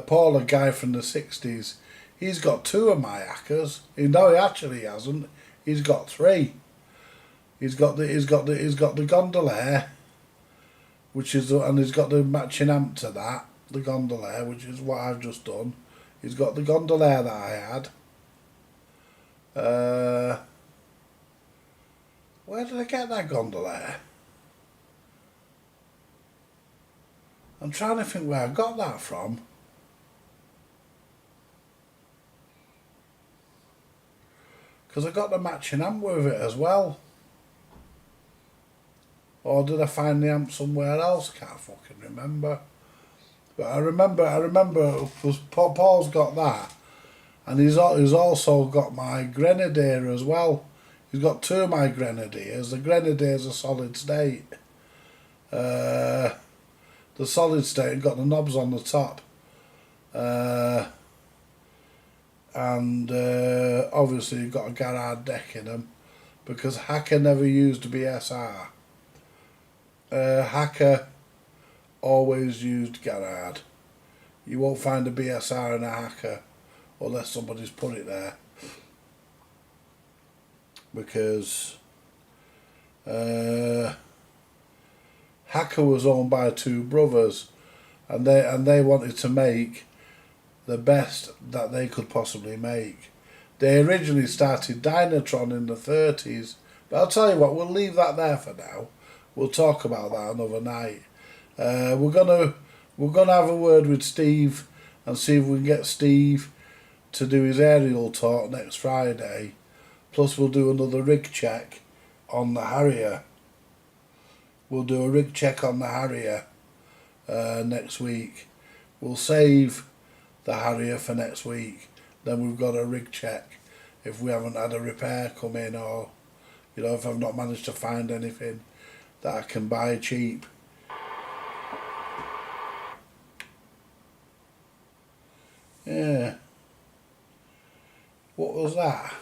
Paul, a guy from the 60s, he's got 2 of my hackers. No, he actually hasn't. He's got 3. He's got the Gondolair, which is, and he's got the matching amp to that, the Gondolair, which is what I've just done. He's got the Gondolair that I had. Where did I get that Gondolair? I'm trying to think where I got that from. Because I got the matching amp with it as well. Or did I find the amp somewhere else? Can't fucking remember. But I remember because Paul's got that. And he's also got my Grenadier as well. He's got 2 of my Grenadiers. The Grenadier's a solid state. The solid state got the knobs on the top. And obviously you've got a Garrard deck in them. Because Hacker never used BSR. Hacker always used Garrard. You won't find a BSR in a Hacker unless somebody's put it there, because Hacker was owned by 2 brothers, and they wanted to make the best that they could possibly make. They originally started Dynatron in the 30s, but I'll tell you what, we'll leave that there for now. We'll talk about that another night. We're gonna have a word with Steve and see if we can get Steve to do his aerial talk next Friday. Plus we'll do another rig check on the Harrier. We'll do a rig check on the Harrier next week. We'll save the Harrier for next week. Then we've got a rig check if we haven't had a repair come in, or if I've not managed to find anything that I can buy cheap. Yeah. What was that?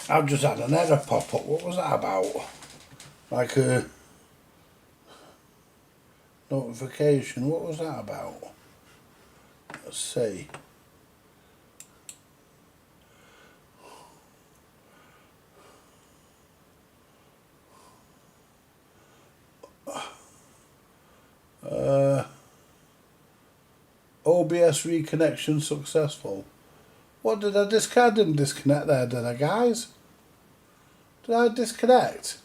I've just had an error pop up. What was that about? Like a notification. What was that about? Let's see. OBS reconnection successful. What did I disconnect? I didn't disconnect there, did I, guys? Did I disconnect?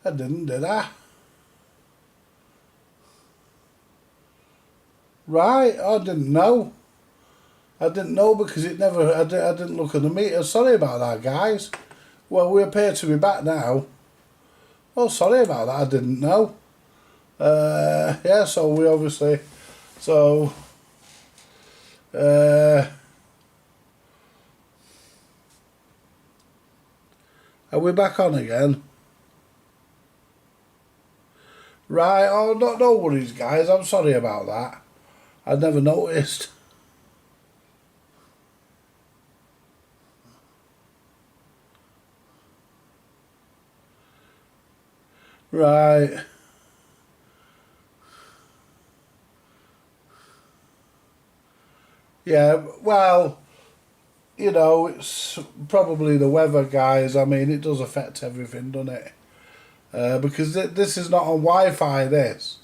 I didn't, did I? Right, I didn't know. I didn't know because it never. I didn't look at the meter. Sorry about that, guys. Well, we appear to be back now. Oh, sorry about that. I didn't know. Yeah, so we obviously. So. Are we back on again? Right, oh, no worries, guys. I'm sorry about that. I never noticed. Right. Yeah, well, it's probably the weather, guys. I mean, it does affect everything, doesn't it? Because this is not on Wi-Fi, this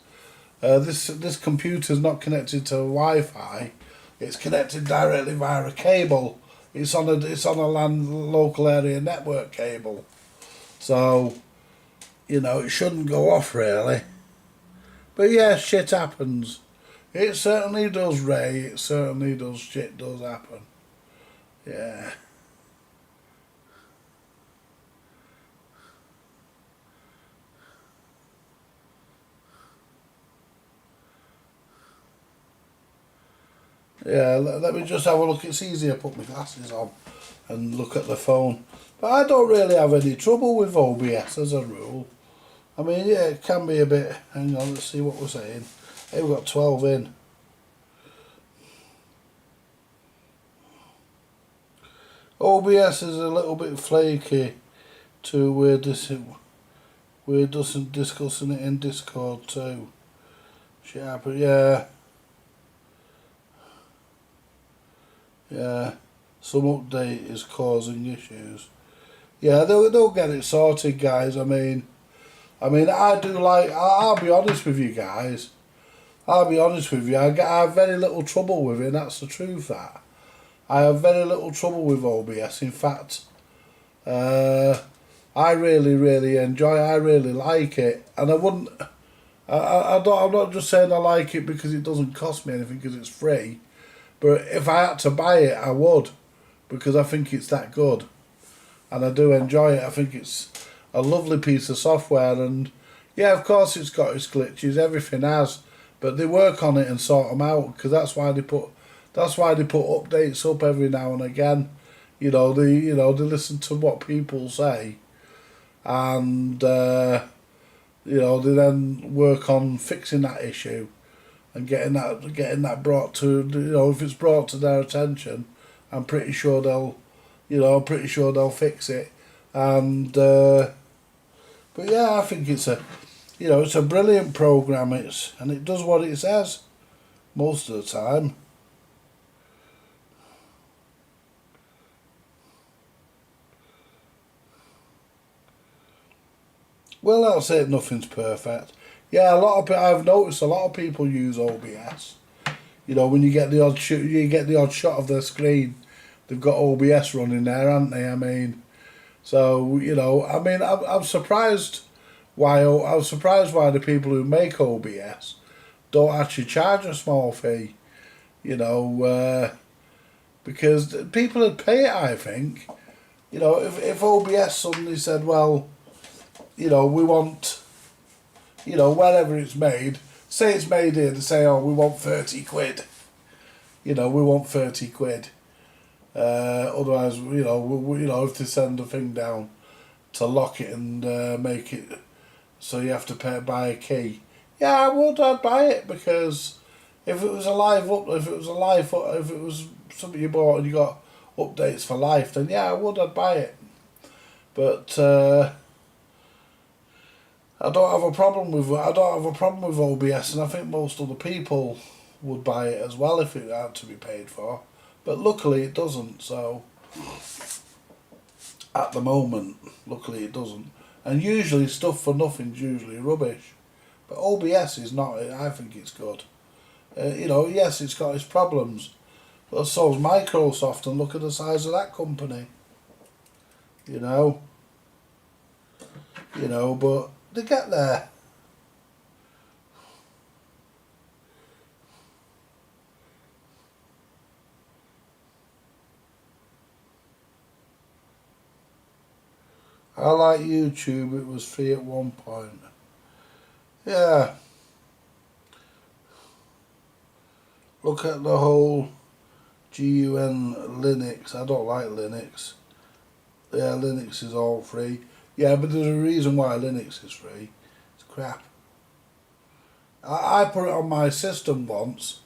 computer's not connected to Wi-Fi. It's connected directly via a cable. It's on a local area network cable. So, it shouldn't go off really. But yeah, shit happens. It certainly does, Ray. It certainly does. Shit does happen. Yeah. Yeah, let me just have a look. It's easier to put my glasses on and look at the phone. But I don't really have any trouble with OBS as a rule. I mean, yeah, it can be a bit. Hang on, let's see what we're saying. Hey, we've got 12 in. OBS is a little bit flaky to we're discussing it in Discord too. Shit happens, yeah. Yeah. Some update is causing issues. Yeah, they'll get it sorted, guys. I mean, I do like. I'll be honest with you guys. I'll be honest with you. I have very little trouble with it. And that's the truth. That I have very little trouble with OBS. In fact, I really, really enjoy. I really like it, and I wouldn't. I don't. I'm not just saying I like it because it doesn't cost me anything because it's free. But if I had to buy it, I would, because I think it's that good, and I do enjoy it. I think it's a lovely piece of software, and yeah, of course it's got its glitches. Everything has, but they work on it and sort them out, because that's why they put updates up every now and again. They listen to what people say, and they then work on fixing that issue and getting that brought to, if it's brought to their attention, I'm pretty sure they'll fix it. And but yeah, I think it's a brilliant program. And it does what it says most of the time. Well, I'll say nothing's perfect. Yeah, I've noticed a lot of people use OBS. When you get the odd shot of their screen, they've got OBS running there, haven't they? I mean, so I'm surprised why the people who make OBS don't actually charge a small fee. Because people would pay it. I think. If OBS suddenly said, well, we want, wherever it's made, say it's made here, to say, oh, we want 30 quid. We want 30 quid. Otherwise, if they send a thing down to lock it and make it so you have to buy a key. Yeah, I'd buy it, because if it was something you bought and you got updates for life, then yeah, I'd buy it. But I don't have a problem with OBS, and I think most other people would buy it as well if it had to be paid for. But luckily it doesn't. So at the moment, luckily it doesn't. And usually stuff for nothing's usually rubbish. But OBS is not. I think it's good. Yes, it's got its problems, but so's Microsoft, and look at the size of that company. But they get there. I like YouTube. It was free at one point. Yeah. Look at the whole GUN Linux. I don't like Linux. Yeah, Linux is all free. Yeah, but there's a reason why Linux is free. It's crap. I put it on my system once,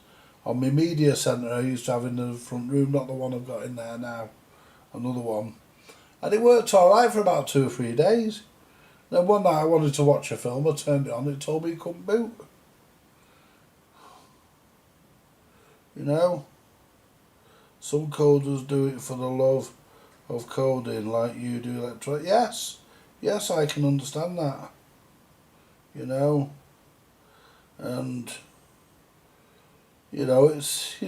on my media centre I used to have in the front room, not the one I've got in there now, another one. And it worked alright for about 2 or 3 days. Then one night I wanted to watch a film, I turned it on, it told me it couldn't boot. Some coders do it for the love of coding, like you do electronic. Yes, I can understand that. And it's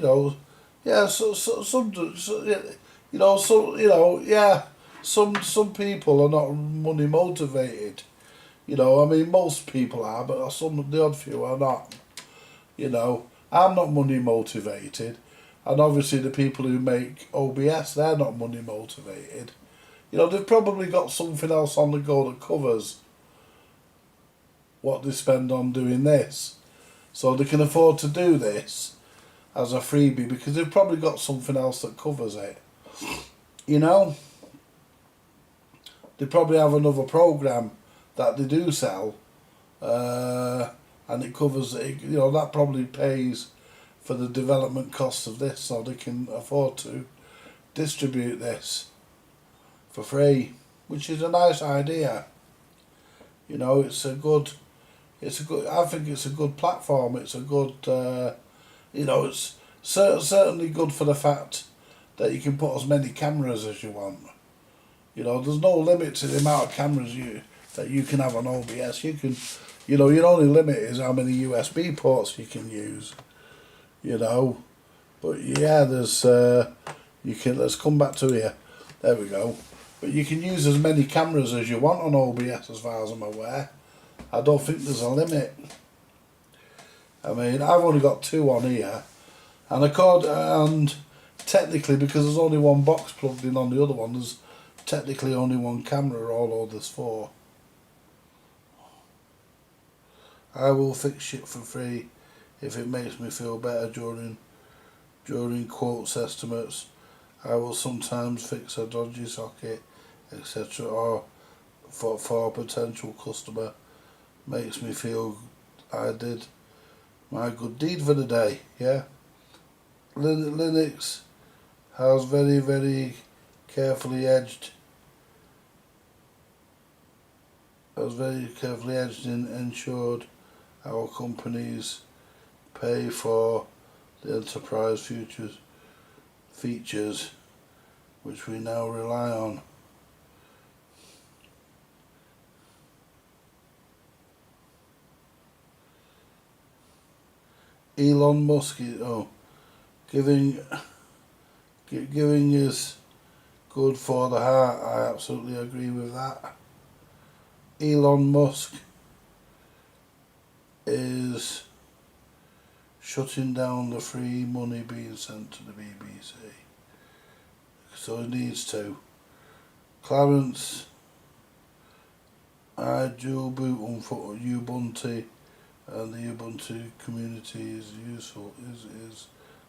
yeah. Some people are not money motivated. Most people are, but the odd few are not. I'm not money motivated, and obviously the people who make OBS, they're not money motivated. They've probably got something else on the go that covers what they spend on doing this, so they can afford to do this as a freebie, because they've probably got something else that covers it. They probably have another program that they do sell, and it covers it. That probably pays for the development costs of this, so they can afford to distribute this for free, which is a nice idea. It's a good it's a good. I think it's a good platform. It's a good. It's certainly good for the fact that you can put as many cameras as you want. There's no limit to the amount of cameras that you can have on OBS. You can, your only limit is how many USB ports you can use. But yeah, there's you can. Let's come back to here. There we go. But you can use as many cameras as you want on OBS, as far as I'm aware. I don't think there's a limit. I mean, I've only got 2 on here, and technically, because there's only one box plugged in on the other one, there's technically only one camera, although there's 4. I will fix shit for free if it makes me feel better during quotes estimates. I will sometimes fix a dodgy socket, etc. or for a potential customer. Makes me feel I did my good deed for the day. Yeah. Linux has very, very carefully edged and ensured our companies pay for the enterprise features which we now rely on. Elon Musk giving is good for the heart. I absolutely agree with that. Elon Musk is shutting down the free money being sent to the BBC. So he needs to. Clarence, I dual boot on Ubuntu, and the Ubuntu community is useful. Is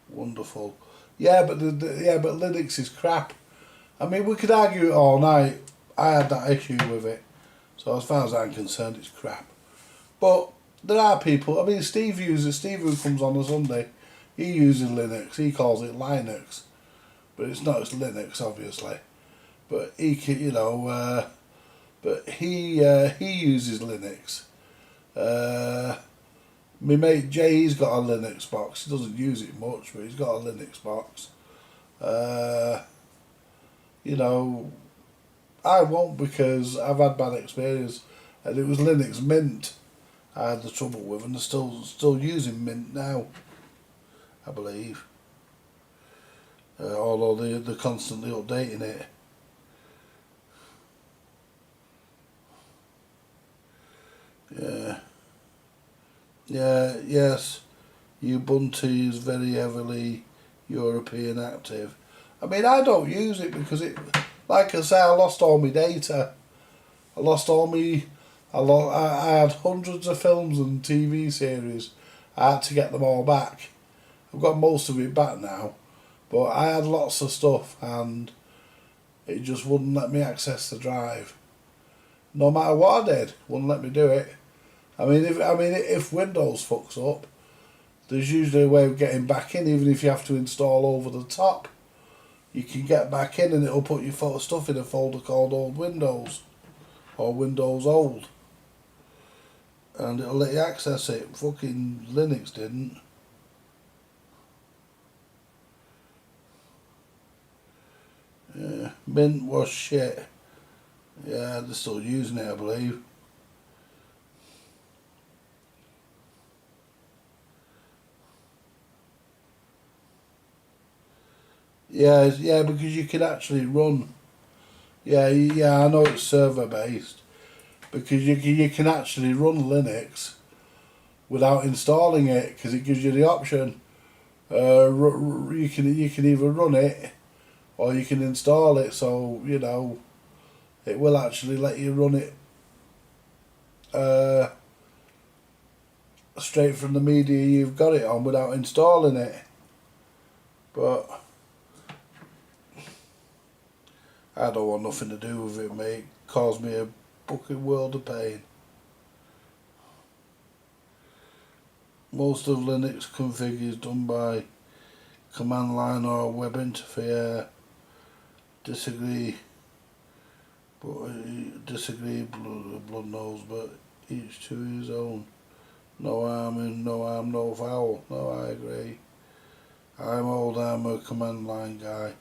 wonderful. Yeah, but but Linux is crap. I mean, we could argue it all night. I had that issue with it. So as far as I'm concerned, it's crap. But there are people. I mean, Steve who comes on a Sunday, he uses Linux. He calls it Linux, but it's not. It's Linux, obviously. But he can, but he uses Linux. My mate Jay's got a Linux box. He doesn't use it much, but he's got a Linux box. I won't, because I've had bad experience, and it was Linux Mint I had the trouble with, and they're still using Mint now, I believe. Although they're constantly updating it. Yes. Ubuntu is very heavily European active. I mean, I don't use it because like I say, I lost all my data. I had hundreds of films and TV series. I had to get them all back. I've got most of it back now, but I had lots of stuff and it just wouldn't let me access the drive. No matter what I did, wouldn't let me do it. I mean, if Windows fucks up, there's usually a way of getting back in, even if you have to install over the top. You can get back in and it'll put your stuff in a folder called Old Windows or Windows Old, and it'll let you access it. Fucking Linux didn't. Yeah, Mint was shit. Yeah, they're still using it, I believe. Yeah, because you can actually run. Yeah, I know it's server based, because you can actually run Linux without installing it, because it gives you the option. You can either run it or you can install it. So it will actually let you run it straight from the media you've got it on without installing it. But I don't want nothing to do with it, mate. It caused me a fucking world of pain. Most of Linux config is done by command line or web interface. Disagree, blood knows, but each to his own. No harm in, no harm, no foul. No, I agree. I'm old, I'm a command line guy.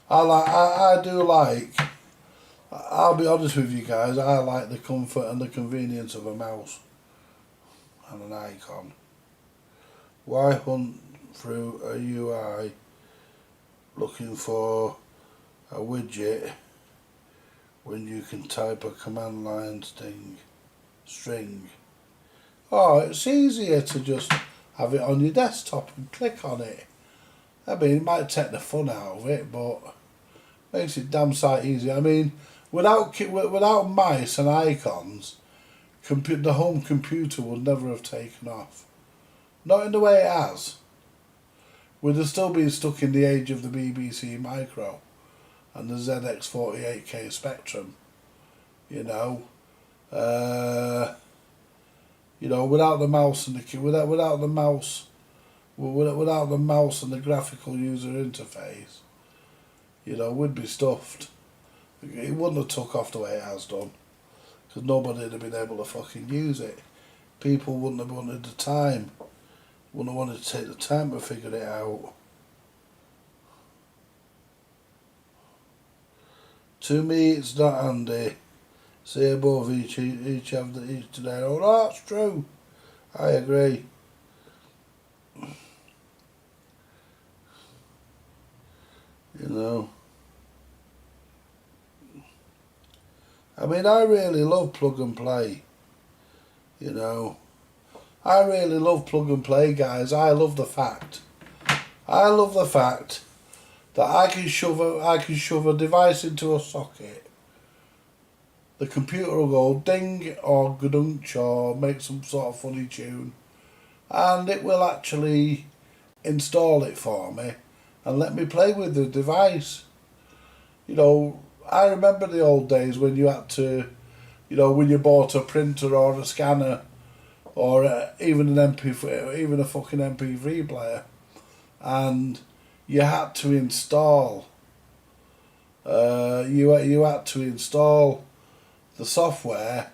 I do like, I'll be honest with you guys, I like the comfort and the convenience of a mouse and an icon. Why hunt through a UI looking for a widget when you can type a command line string? Oh, it's easier to just have it on your desktop and click on it. I mean, it might take the fun out of it, but makes it damn sight easy. I mean, without mice and icons, the home computer would never have taken off. Not in the way it has. We'd have still been stuck in the age of the BBC Micro and the ZX48K Spectrum. You know, without the mouse and without the mouse and the graphical user interface, we'd be stuffed. It wouldn't have took off the way it has done, because nobody would have been able to fucking use it. People wouldn't have wanted the time, wouldn't have wanted to take the time to figure it out. To me, it's not handy. Say above each today. Oh, that's true. I agree. I mean, I really love plug and play. I really love plug and play, guys. I love the fact that I can shove a device into a socket. The computer will go ding or gadunch or make some sort of funny tune, and it will actually install it for me and let me play with the device. I remember the old days when you had to, when you bought a printer or a scanner or even even a fucking MP3 player, and you had to install. You had to install the software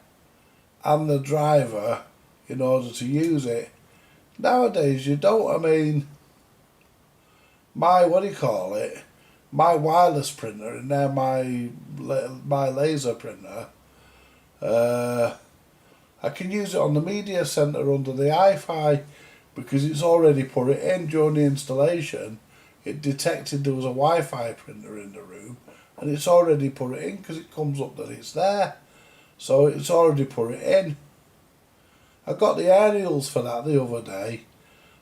and the driver in order to use it. Nowadays you don't. I mean, my wireless printer and now my laser printer, I can use it on the media center under the iFi because it's already put it in during the installation. It detected there was a Wi-Fi printer in the room and it's already put it in because it comes up that it's there. So it's already put it in. I got the aerials for that the other day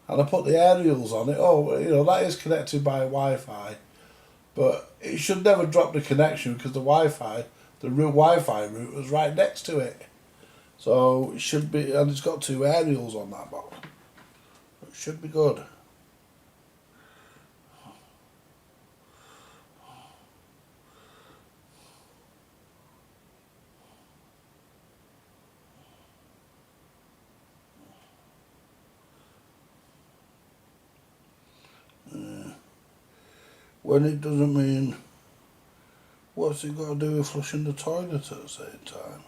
and I put the aerials on it. Oh, that is connected by Wi-Fi, but it should never drop the connection because the Wi-Fi route was right next to it. So it should be, and it's got two aerials on that box. It should be good. When it doesn't mean, what's it got to do with flushing the toilet at the same time?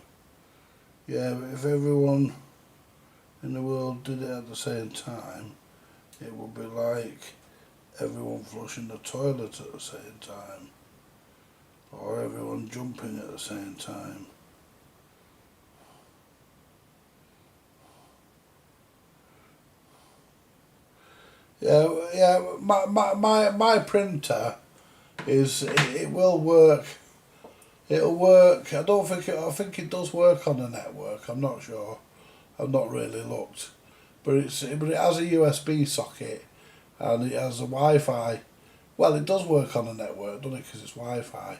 Yeah, but if everyone in the world did it at the same time, it would be like everyone flushing the toilet at the same time, or everyone jumping at the same time. Yeah. My printer it will work. It'll work. I think it does work on the network. I'm not sure. I've not really looked, but it has a USB socket and it has a Wi-Fi. Well, it does work on the network, doesn't it? Because it's Wi-Fi.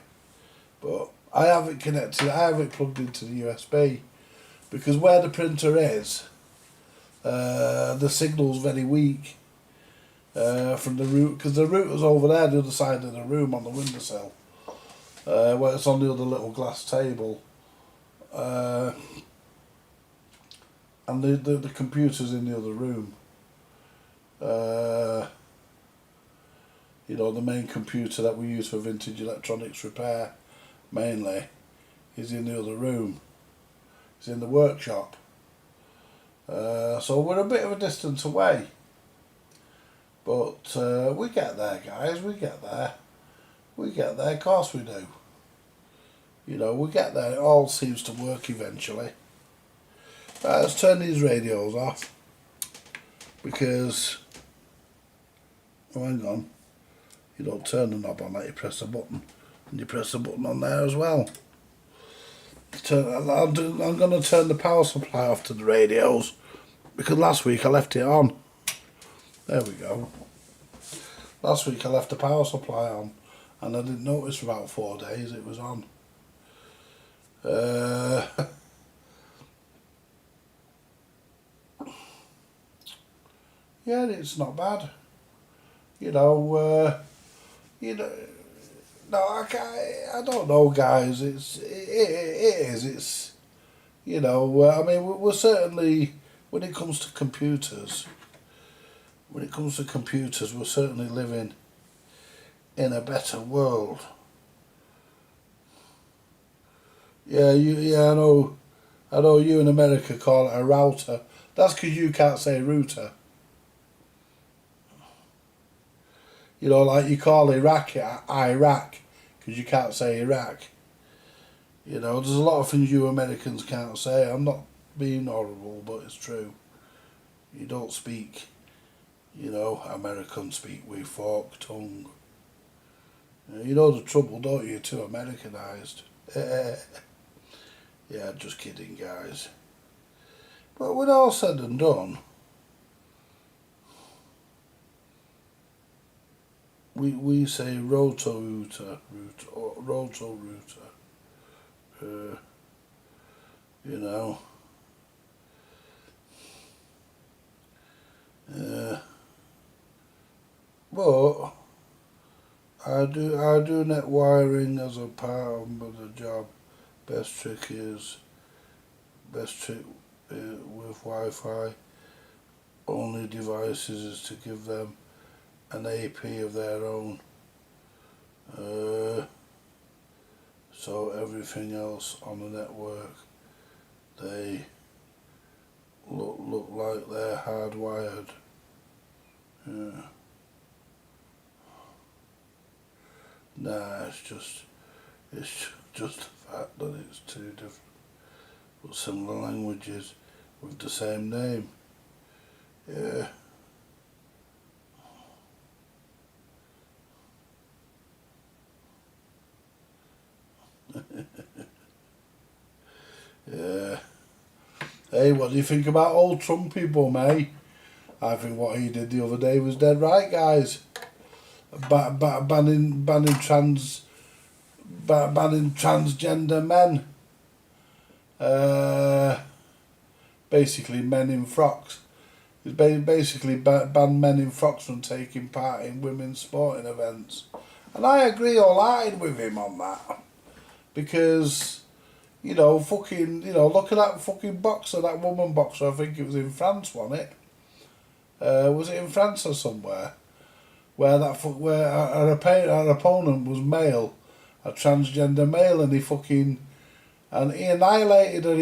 But I have it connected. I have it plugged into the USB because where the printer is, the signal's very weak. From the route, because the router's over there, the other side of the room on the windowsill, where it's on the other little glass table, and the computer's in the other room. The main computer that we use for vintage electronics repair, mainly, is in the other room. It's in the workshop. So we're a bit of a distance away. But we get there, guys, we get there. We get there, of course we do. You know, we get there, it all seems to work eventually. Right, let's turn these radios off. Because, oh, hang on, you don't turn the knob on that, you press the button. And you press the button on there as well. I'm going to turn the power supply off to the radios. Because last week I left it on. There we go. Last week I left the power supply on. And I didn't notice for about 4 days it was on. Yeah, it's not bad. You know, no, I don't know, guys. It is. It's, you know, I mean, we're certainly, when it comes to computers, we're certainly living in a better world. Yeah, I know you in America call it a router. That's because you can't say router. You know, like you call Iraq Iraq because you can't say Iraq. You know, there's a lot of things you Americans can't say. I'm not being horrible, but it's true. You don't speak, you know, Americans speak with forked tongue. You know the trouble, don't you? Too Americanised. Yeah, just kidding, guys. But when all said and done, we say roto-router, roto-router. You know. But I do net wiring as a part of the job. Best trick with Wi-Fi only devices is to give them an AP of their own. So everything else on the network, they look like they're hardwired. Yeah. Nah, it's just the fact that it's two different but similar languages with the same name. Yeah. Yeah. Hey, what do you think about old Trumpy bum, eh? I think what he did the other day was dead right, guys. Banning transgender men. Basically men in frocks. He's basically banned men in frocks from taking part in women's sporting events. And I agree wholehearted with him on that. Because, you know, look at that fucking boxer, that woman boxer, I think it was in France, wasn't it? Was it in France or somewhere? Where her opponent was male, a transgender male, and he annihilated her.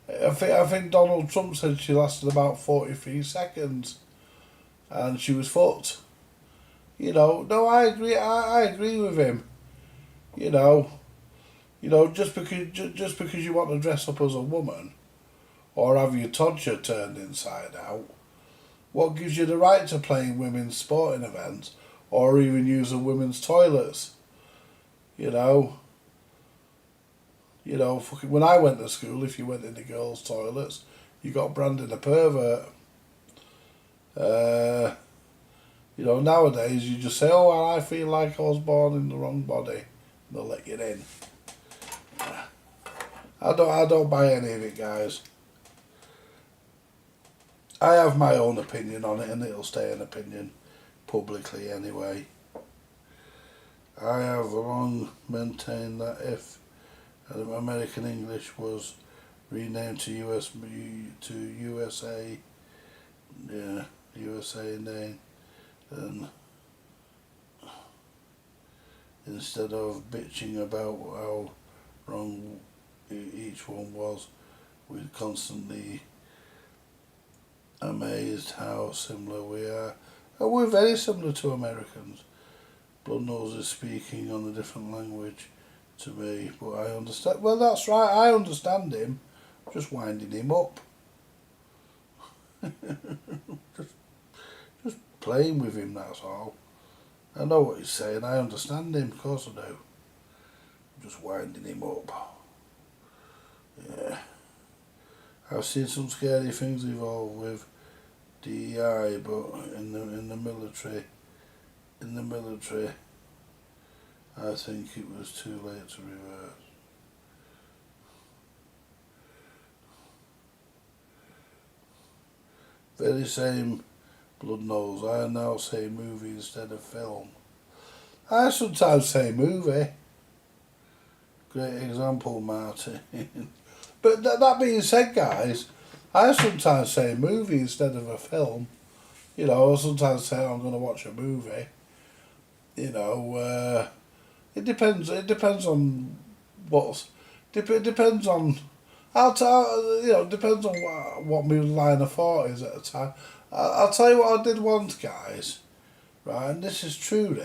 I think Donald Trump said she lasted about 43 seconds, and she was fucked. You know, no, I agree. I agree with him. You know, just because you want to dress up as a woman, or have your todger turned inside out, what gives you the right to play in women's sporting events, or even use the women's toilets? You know, when I went to school, if you went in the girls' toilets, you got branded a pervert. Nowadays you just say, "Oh, well, I feel like I was born in the wrong body," and they'll let you in. I don't buy any of it, guys. I have my own opinion on it, and it'll stay an opinion publicly anyway. I have long maintained that if American English was renamed to USA, USA name, then instead of bitching about how wrong each one was, we're constantly amazed how similar we are. And we're very similar to Americans. Bloodnose is speaking on a different language to me, but I understand. Well, that's right, I understand him. Just winding him up. just playing with him, that's all. I know what he's saying, I understand him, of course I do. Just winding him up. Yeah. I've seen some scary things evolve with DEI, but in the military, I think it was too late to reverse. Very same Bloodnose. I now say movie instead of film. I sometimes say movie. Great example, Martin. But that being said, guys, I sometimes say movie instead of a film. You know, I sometimes say I'm going to watch a movie. You know, it depends. It depends on what's. Depends on. You know, depends on what my line of thought is at the time. I'll tell you what I did once, guys. Right, and this is true.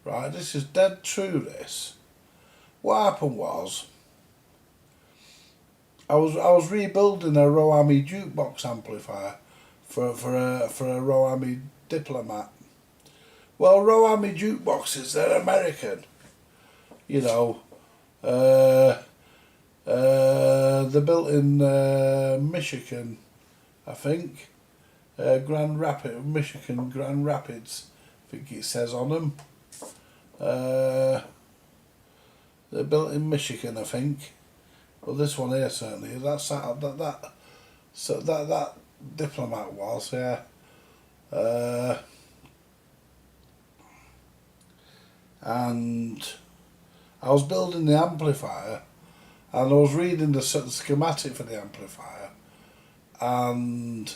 Right, this is dead true. What happened was, I was rebuilding a Roami jukebox amplifier for a Roami Diplomat. Well, Roami jukeboxes, they're American. You know, they're built in Michigan, I think. Michigan, Grand Rapids, I think it says on them. They're built in Michigan, I think. Well, this one here certainly is. That Diplomat was, yeah. And I was building the amplifier, and I was reading the schematic for the amplifier, and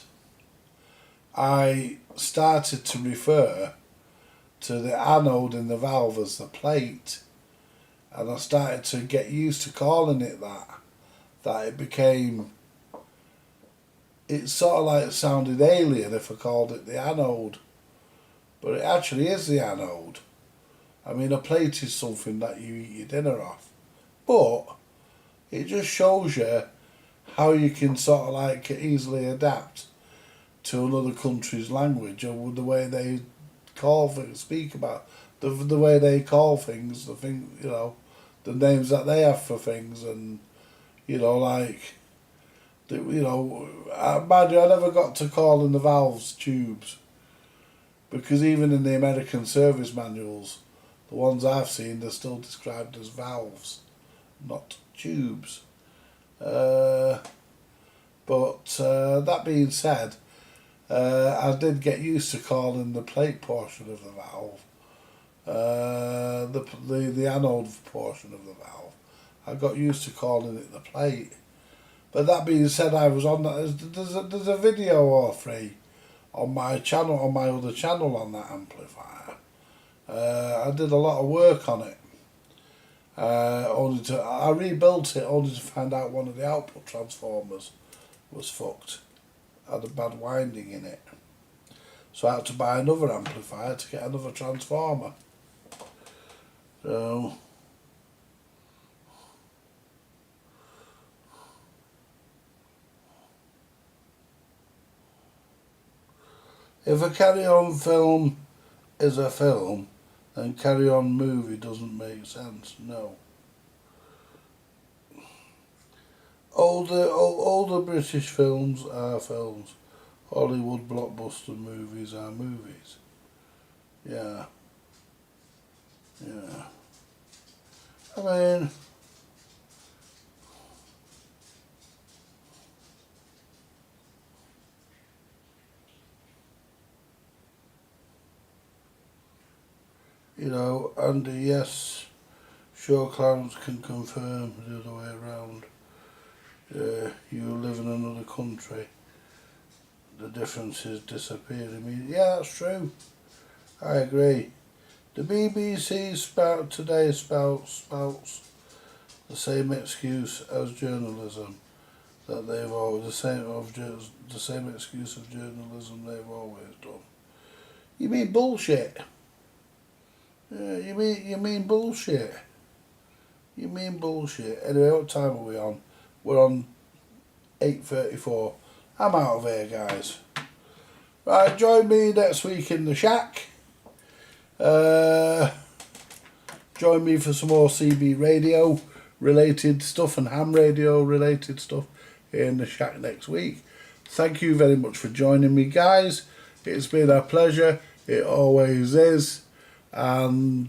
I started to refer to the anode in the valve as the plate, and I started to get used to calling it that it became, it sort of like sounded alien if I called it the anode, but it actually is the anode. I mean, a plate is something that you eat your dinner off, but it just shows you how you can sort of like easily adapt to another country's language, or the way they call things, speak about the way they call things, you know, the names that they have for things, and you know, like, you know, mind you, I never got to calling the valves tubes, because even in the American service manuals, the ones I've seen, they're still described as valves, not tubes. But that being said, I did get used to calling the plate portion of the valve, the anode portion of the valve. I got used to calling it the plate. But that being said, I was on that. There's a video or three on my channel, on my other channel, on that amplifier. I did a lot of work on it. I rebuilt it only to find out one of the output transformers was fucked. Had a bad winding in it. So I had to buy another amplifier to get another transformer. So if a carry-on film is a film, then carry-on movie doesn't make sense. No. Older British films are films. Hollywood blockbuster movies are movies. Yeah. Yeah. I mean, you know, and yes, sure, Clarence can confirm the other way around. You live in another country, the differences disappear immediately. Yeah, that's true. I agree. The BBC today spouts the same excuse as journalism. that they've always the same excuse of journalism they've always done. You mean bullshit? Yeah, you mean bullshit. You mean bullshit. Anyway, what time are we on? We're on 8:34. I'm out of here, guys. Right, join me next week in the shack. Join me for some more CB radio related stuff and ham radio related stuff in the shack next week. Thank you very much for joining me, guys. It's been a pleasure. It always is. And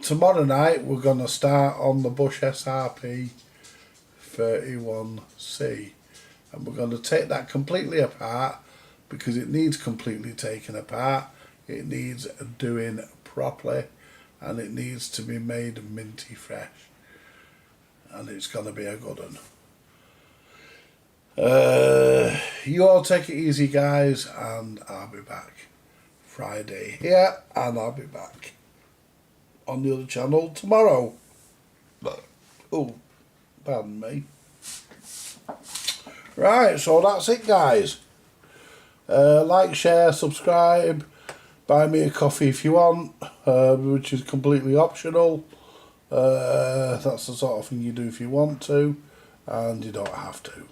tomorrow night we're going to start on the Bush SRP 31C. And we're going to take that completely apart because it needs completely taken apart. It needs doing properly and it needs to be made minty fresh. And it's going to be a good one. You all take it easy, guys, and I'll be back Friday here, and I'll be back on the other channel tomorrow. Oh, pardon me. Right, so that's it, guys. Like, share, subscribe, buy me a coffee if you want, which is completely optional. That's the sort of thing you do if you want to, and you don't have to.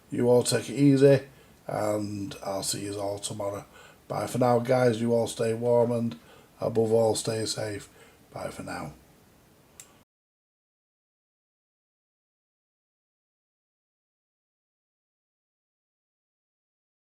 You all take it easy, and I'll see you all tomorrow. Bye for now, guys. You all stay warm and above all stay safe. Bye for now.